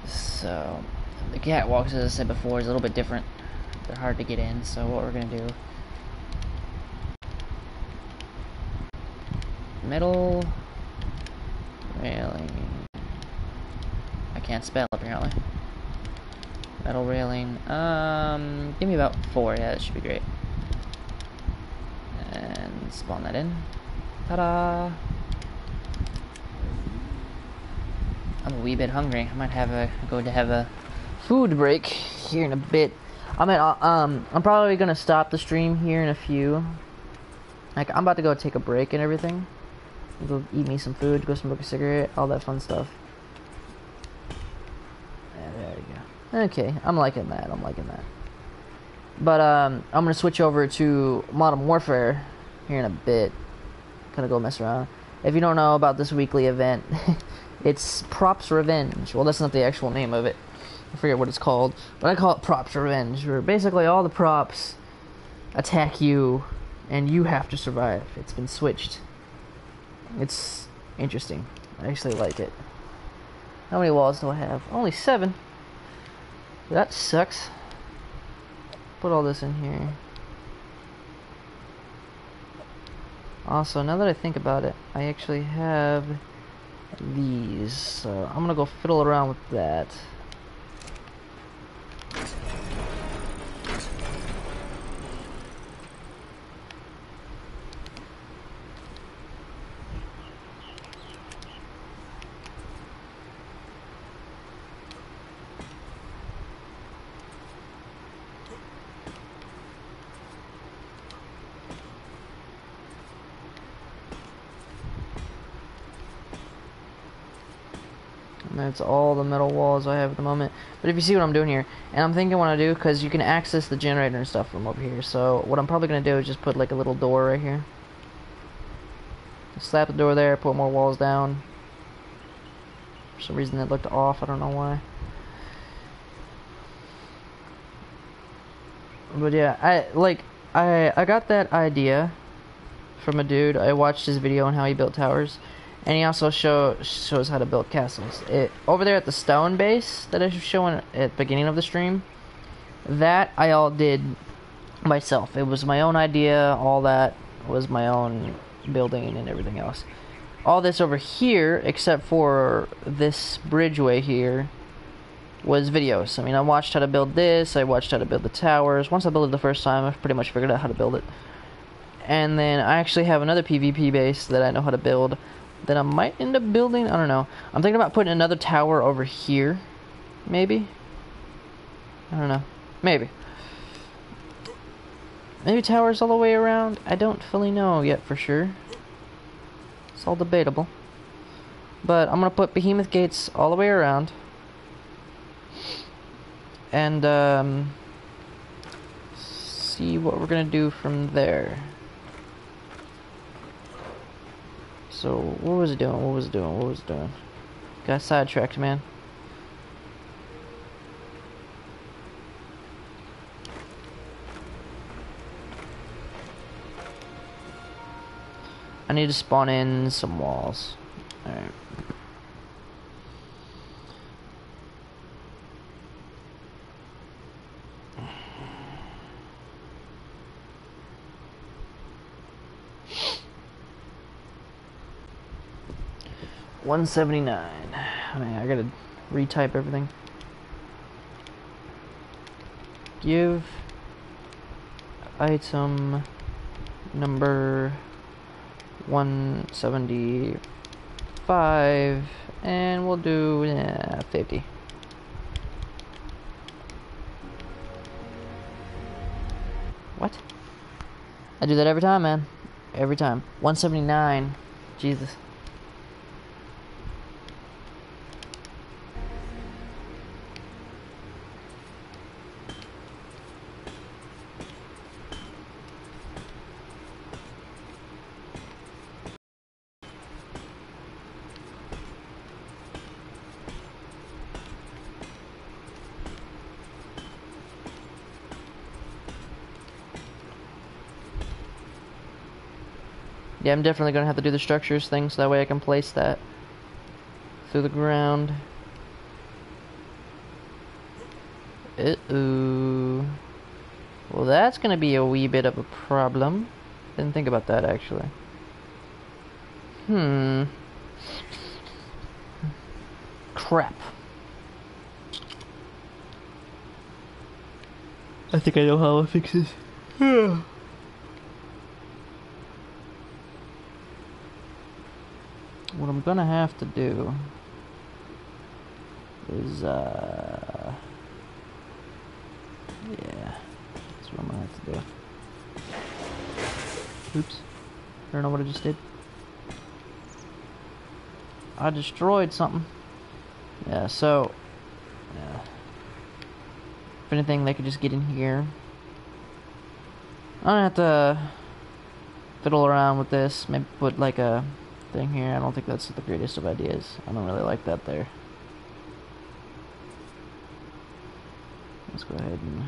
So the catwalks, as I said before, is a little bit different. They're hard to get in. So what we're gonna do. Metal railing. I can't spell apparently. Metal railing. Give me about 4. Yeah, that should be great. And spawn that in. Ta-da! I'm a wee bit hungry. I might have a food break here in a bit. I'm probably gonna stop the stream here in a few. Like, I'm about to go take a break and everything. Go eat me some food, go smoke a cigarette, all that fun stuff. Yeah, there you go. Okay, I'm liking that. But I'm gonna switch over to Modern Warfare here in a bit. Gonna go mess around. If you don't know about this weekly event, it's Props Revenge. Well, that's not the actual name of it. I forget what it's called, but I call it Props Revenge, where basically all the props attack you, and you have to survive. It's been switched. It's interesting. I actually like it. How many walls do I have? Only 7. That sucks. Put all this in here. Also, now that I think about it, I actually have these. So I'm gonna go fiddle around with that. That's all the metal walls I have at the moment. But if you see what I'm doing here, and I'm thinking what I do, because you can access the generator and stuff from over here. So what I'm probably going to do is just put like a little door right here. Slap the door there, put more walls down. For some reason it looked off, I don't know why. But yeah, I got that idea from a dude. I watched his video on how he built towers. And he also shows how to build castles. Over there at the stone base that I was showing at the beginning of the stream, that I all did myself. It was my own idea. All that was my own building and everything else. All this over here, except for this bridgeway here, was videos. I mean, I watched how to build this. I watched how to build the towers. Once I built it the first time, I pretty much figured out how to build it. And then I actually have another PvP base that I know how to build, that I might end up building. I don't know. I'm thinking about putting another tower over here. Maybe. I don't know. Maybe. Maybe towers all the way around. I don't fully know yet for sure. It's all debatable. But I'm going to put behemoth gates all the way around. And see what we're going to do from there. So, what was it doing? Got sidetracked, man. I need to spawn in some walls. Alright. $179. I mean, I gotta retype everything. Give item number 175, and we'll do 50. What? I do that every time, man. Every time. 179. Jesus. Yeah, I'm definitely gonna have to do the structures thing so that way I can place that through the ground. Uh-oh. Well, that's gonna be a wee bit of a problem. Didn't think about that, actually. Crap. I think I know how to fix this. What I'm gonna have to do is, yeah, that's what I'm gonna have to do. Oops. I don't know what I just did. I destroyed something. Yeah, so, yeah. If anything, they could just get in here. I don't have to fiddle around with this. Maybe put like a thing here. I don't think that's the greatest of ideas. I don't really like that there. Let's go ahead and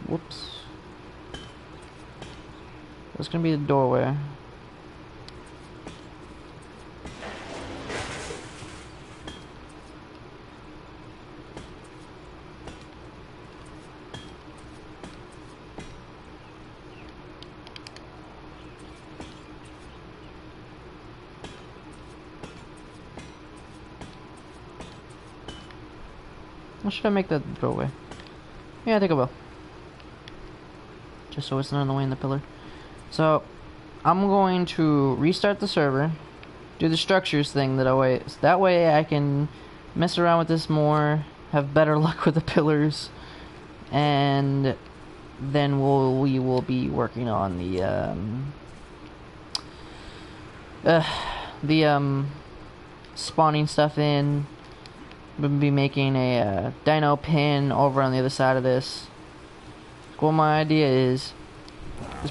whoops. That's gonna be the doorway. Or should I make that the doorway? Yeah, I think I will. Just so it's not in the way in the pillar. So, I'm going to restart the server, do the structures thing that way I can mess around with this more, have better luck with the pillars, and then we will be working on the spawning stuff in. We'll be making a dino pin over on the other side of this. What my idea is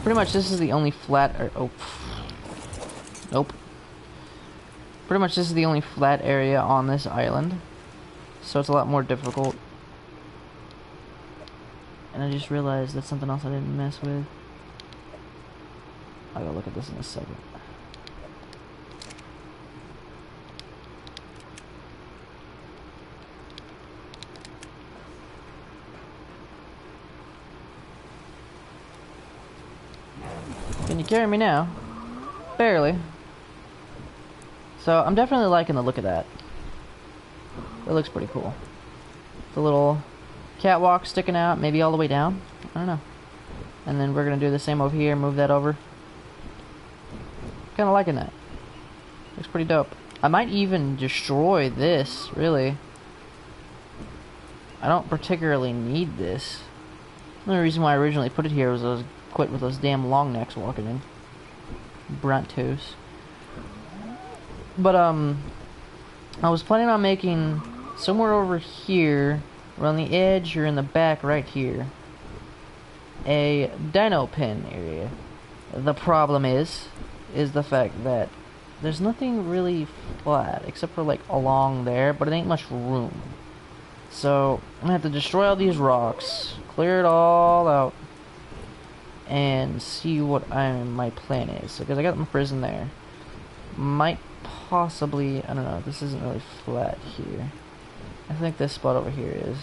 pretty much this is the only flat, nope. Pretty much this is the only flat area on this island, so it's a lot more difficult. And I just realized that's something else I didn't mess with. I'll go look at this in a second. Can you carry me now? Barely. So I'm definitely liking the look of that. It looks pretty cool. The little catwalk sticking out, maybe all the way down. I don't know. And then we're gonna do the same over here, move that over. Kinda liking that. Looks pretty dope. I might even destroy this, really. I don't particularly need this. The only reason why I originally put it here was I was quit with those damn long necks walking in. Brontos. But, I was planning on making somewhere over here, around the edge or in the back right here. a dino pen area. The problem is the fact that there's nothing really flat except for like along there, but it ain't much room. So I'm gonna have to destroy all these rocks, clear it all out, and see what my plan is. Because I got my prison there. Might possibly, I don't know, this isn't really flat here. I think this spot over here is.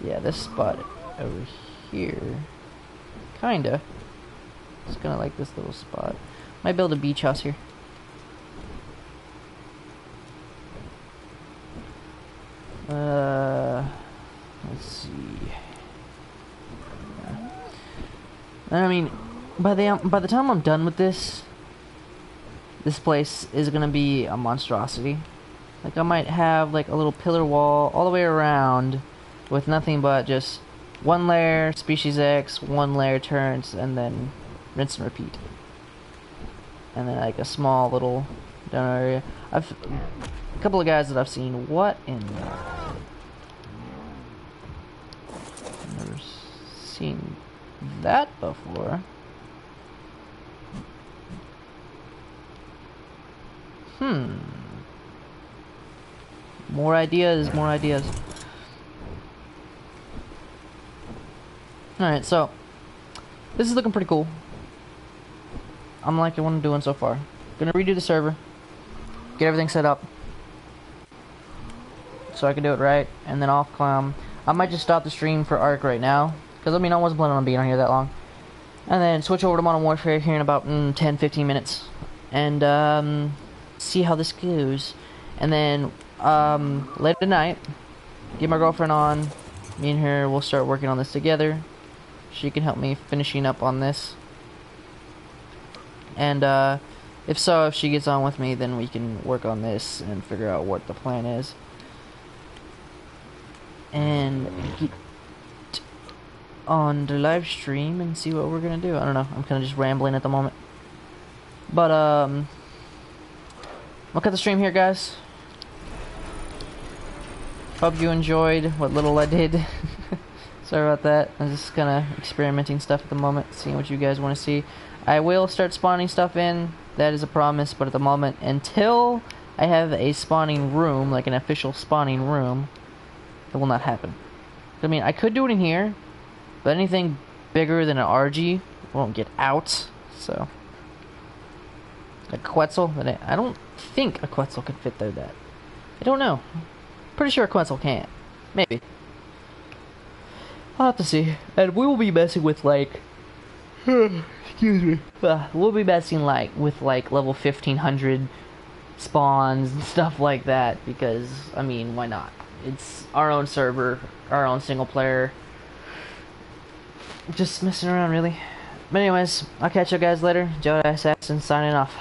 Yeah, this spot over here. Kinda. It's kinda like this little spot. Might build a beach house here. Let's see. I mean, by the time I'm done with this place is gonna be a monstrosity. Like, I might have like a little pillar wall all the way around with nothing but just one layer species X, one layer turrets, and then rinse and repeat. And then like a small little down area. A couple of guys that I've seen. What in the... I've never seen that before. More ideas, more ideas. Alright, so this is looking pretty cool. I'm liking what I'm doing so far. Gonna redo the server, get everything set up so I can do it right, and then off climb. I might just stop the stream for ARK right now, because I mean I wasn't planning on being on here that long, and then switch over to Modern Warfare here in about 10-15 minutes, and see how this goes. And then later tonight, get my girlfriend on. Me and her will start working on this together. She can help me finishing up on this. And if she gets on with me, then we can work on this and figure out what the plan is. And get on the live stream and see what we're gonna do. I don't know. I'm kind of just rambling at the moment. But I'll cut the stream here, guys. Hope you enjoyed what little I did. Sorry about that. I'm just kind of experimenting stuff at the moment, seeing what you guys want to see. I will start spawning stuff in. That is a promise. But at the moment, until I have a spawning room, like an official spawning room, it will not happen. I mean, I could do it in here, but anything bigger than an RG won't get out. So, a Quetzal, I don't think a Quetzal could fit through that. I don't know. Pretty sure a Quetzal can't. Maybe. I'll have to see. And we will be messing with like... excuse me. We'll be messing like with like level 1500 spawns and stuff like that. Because, I mean, why not? It's our own server, our own single player. Just messing around, really. But anyways, I'll catch you guys later. Jedi Assassin signing off.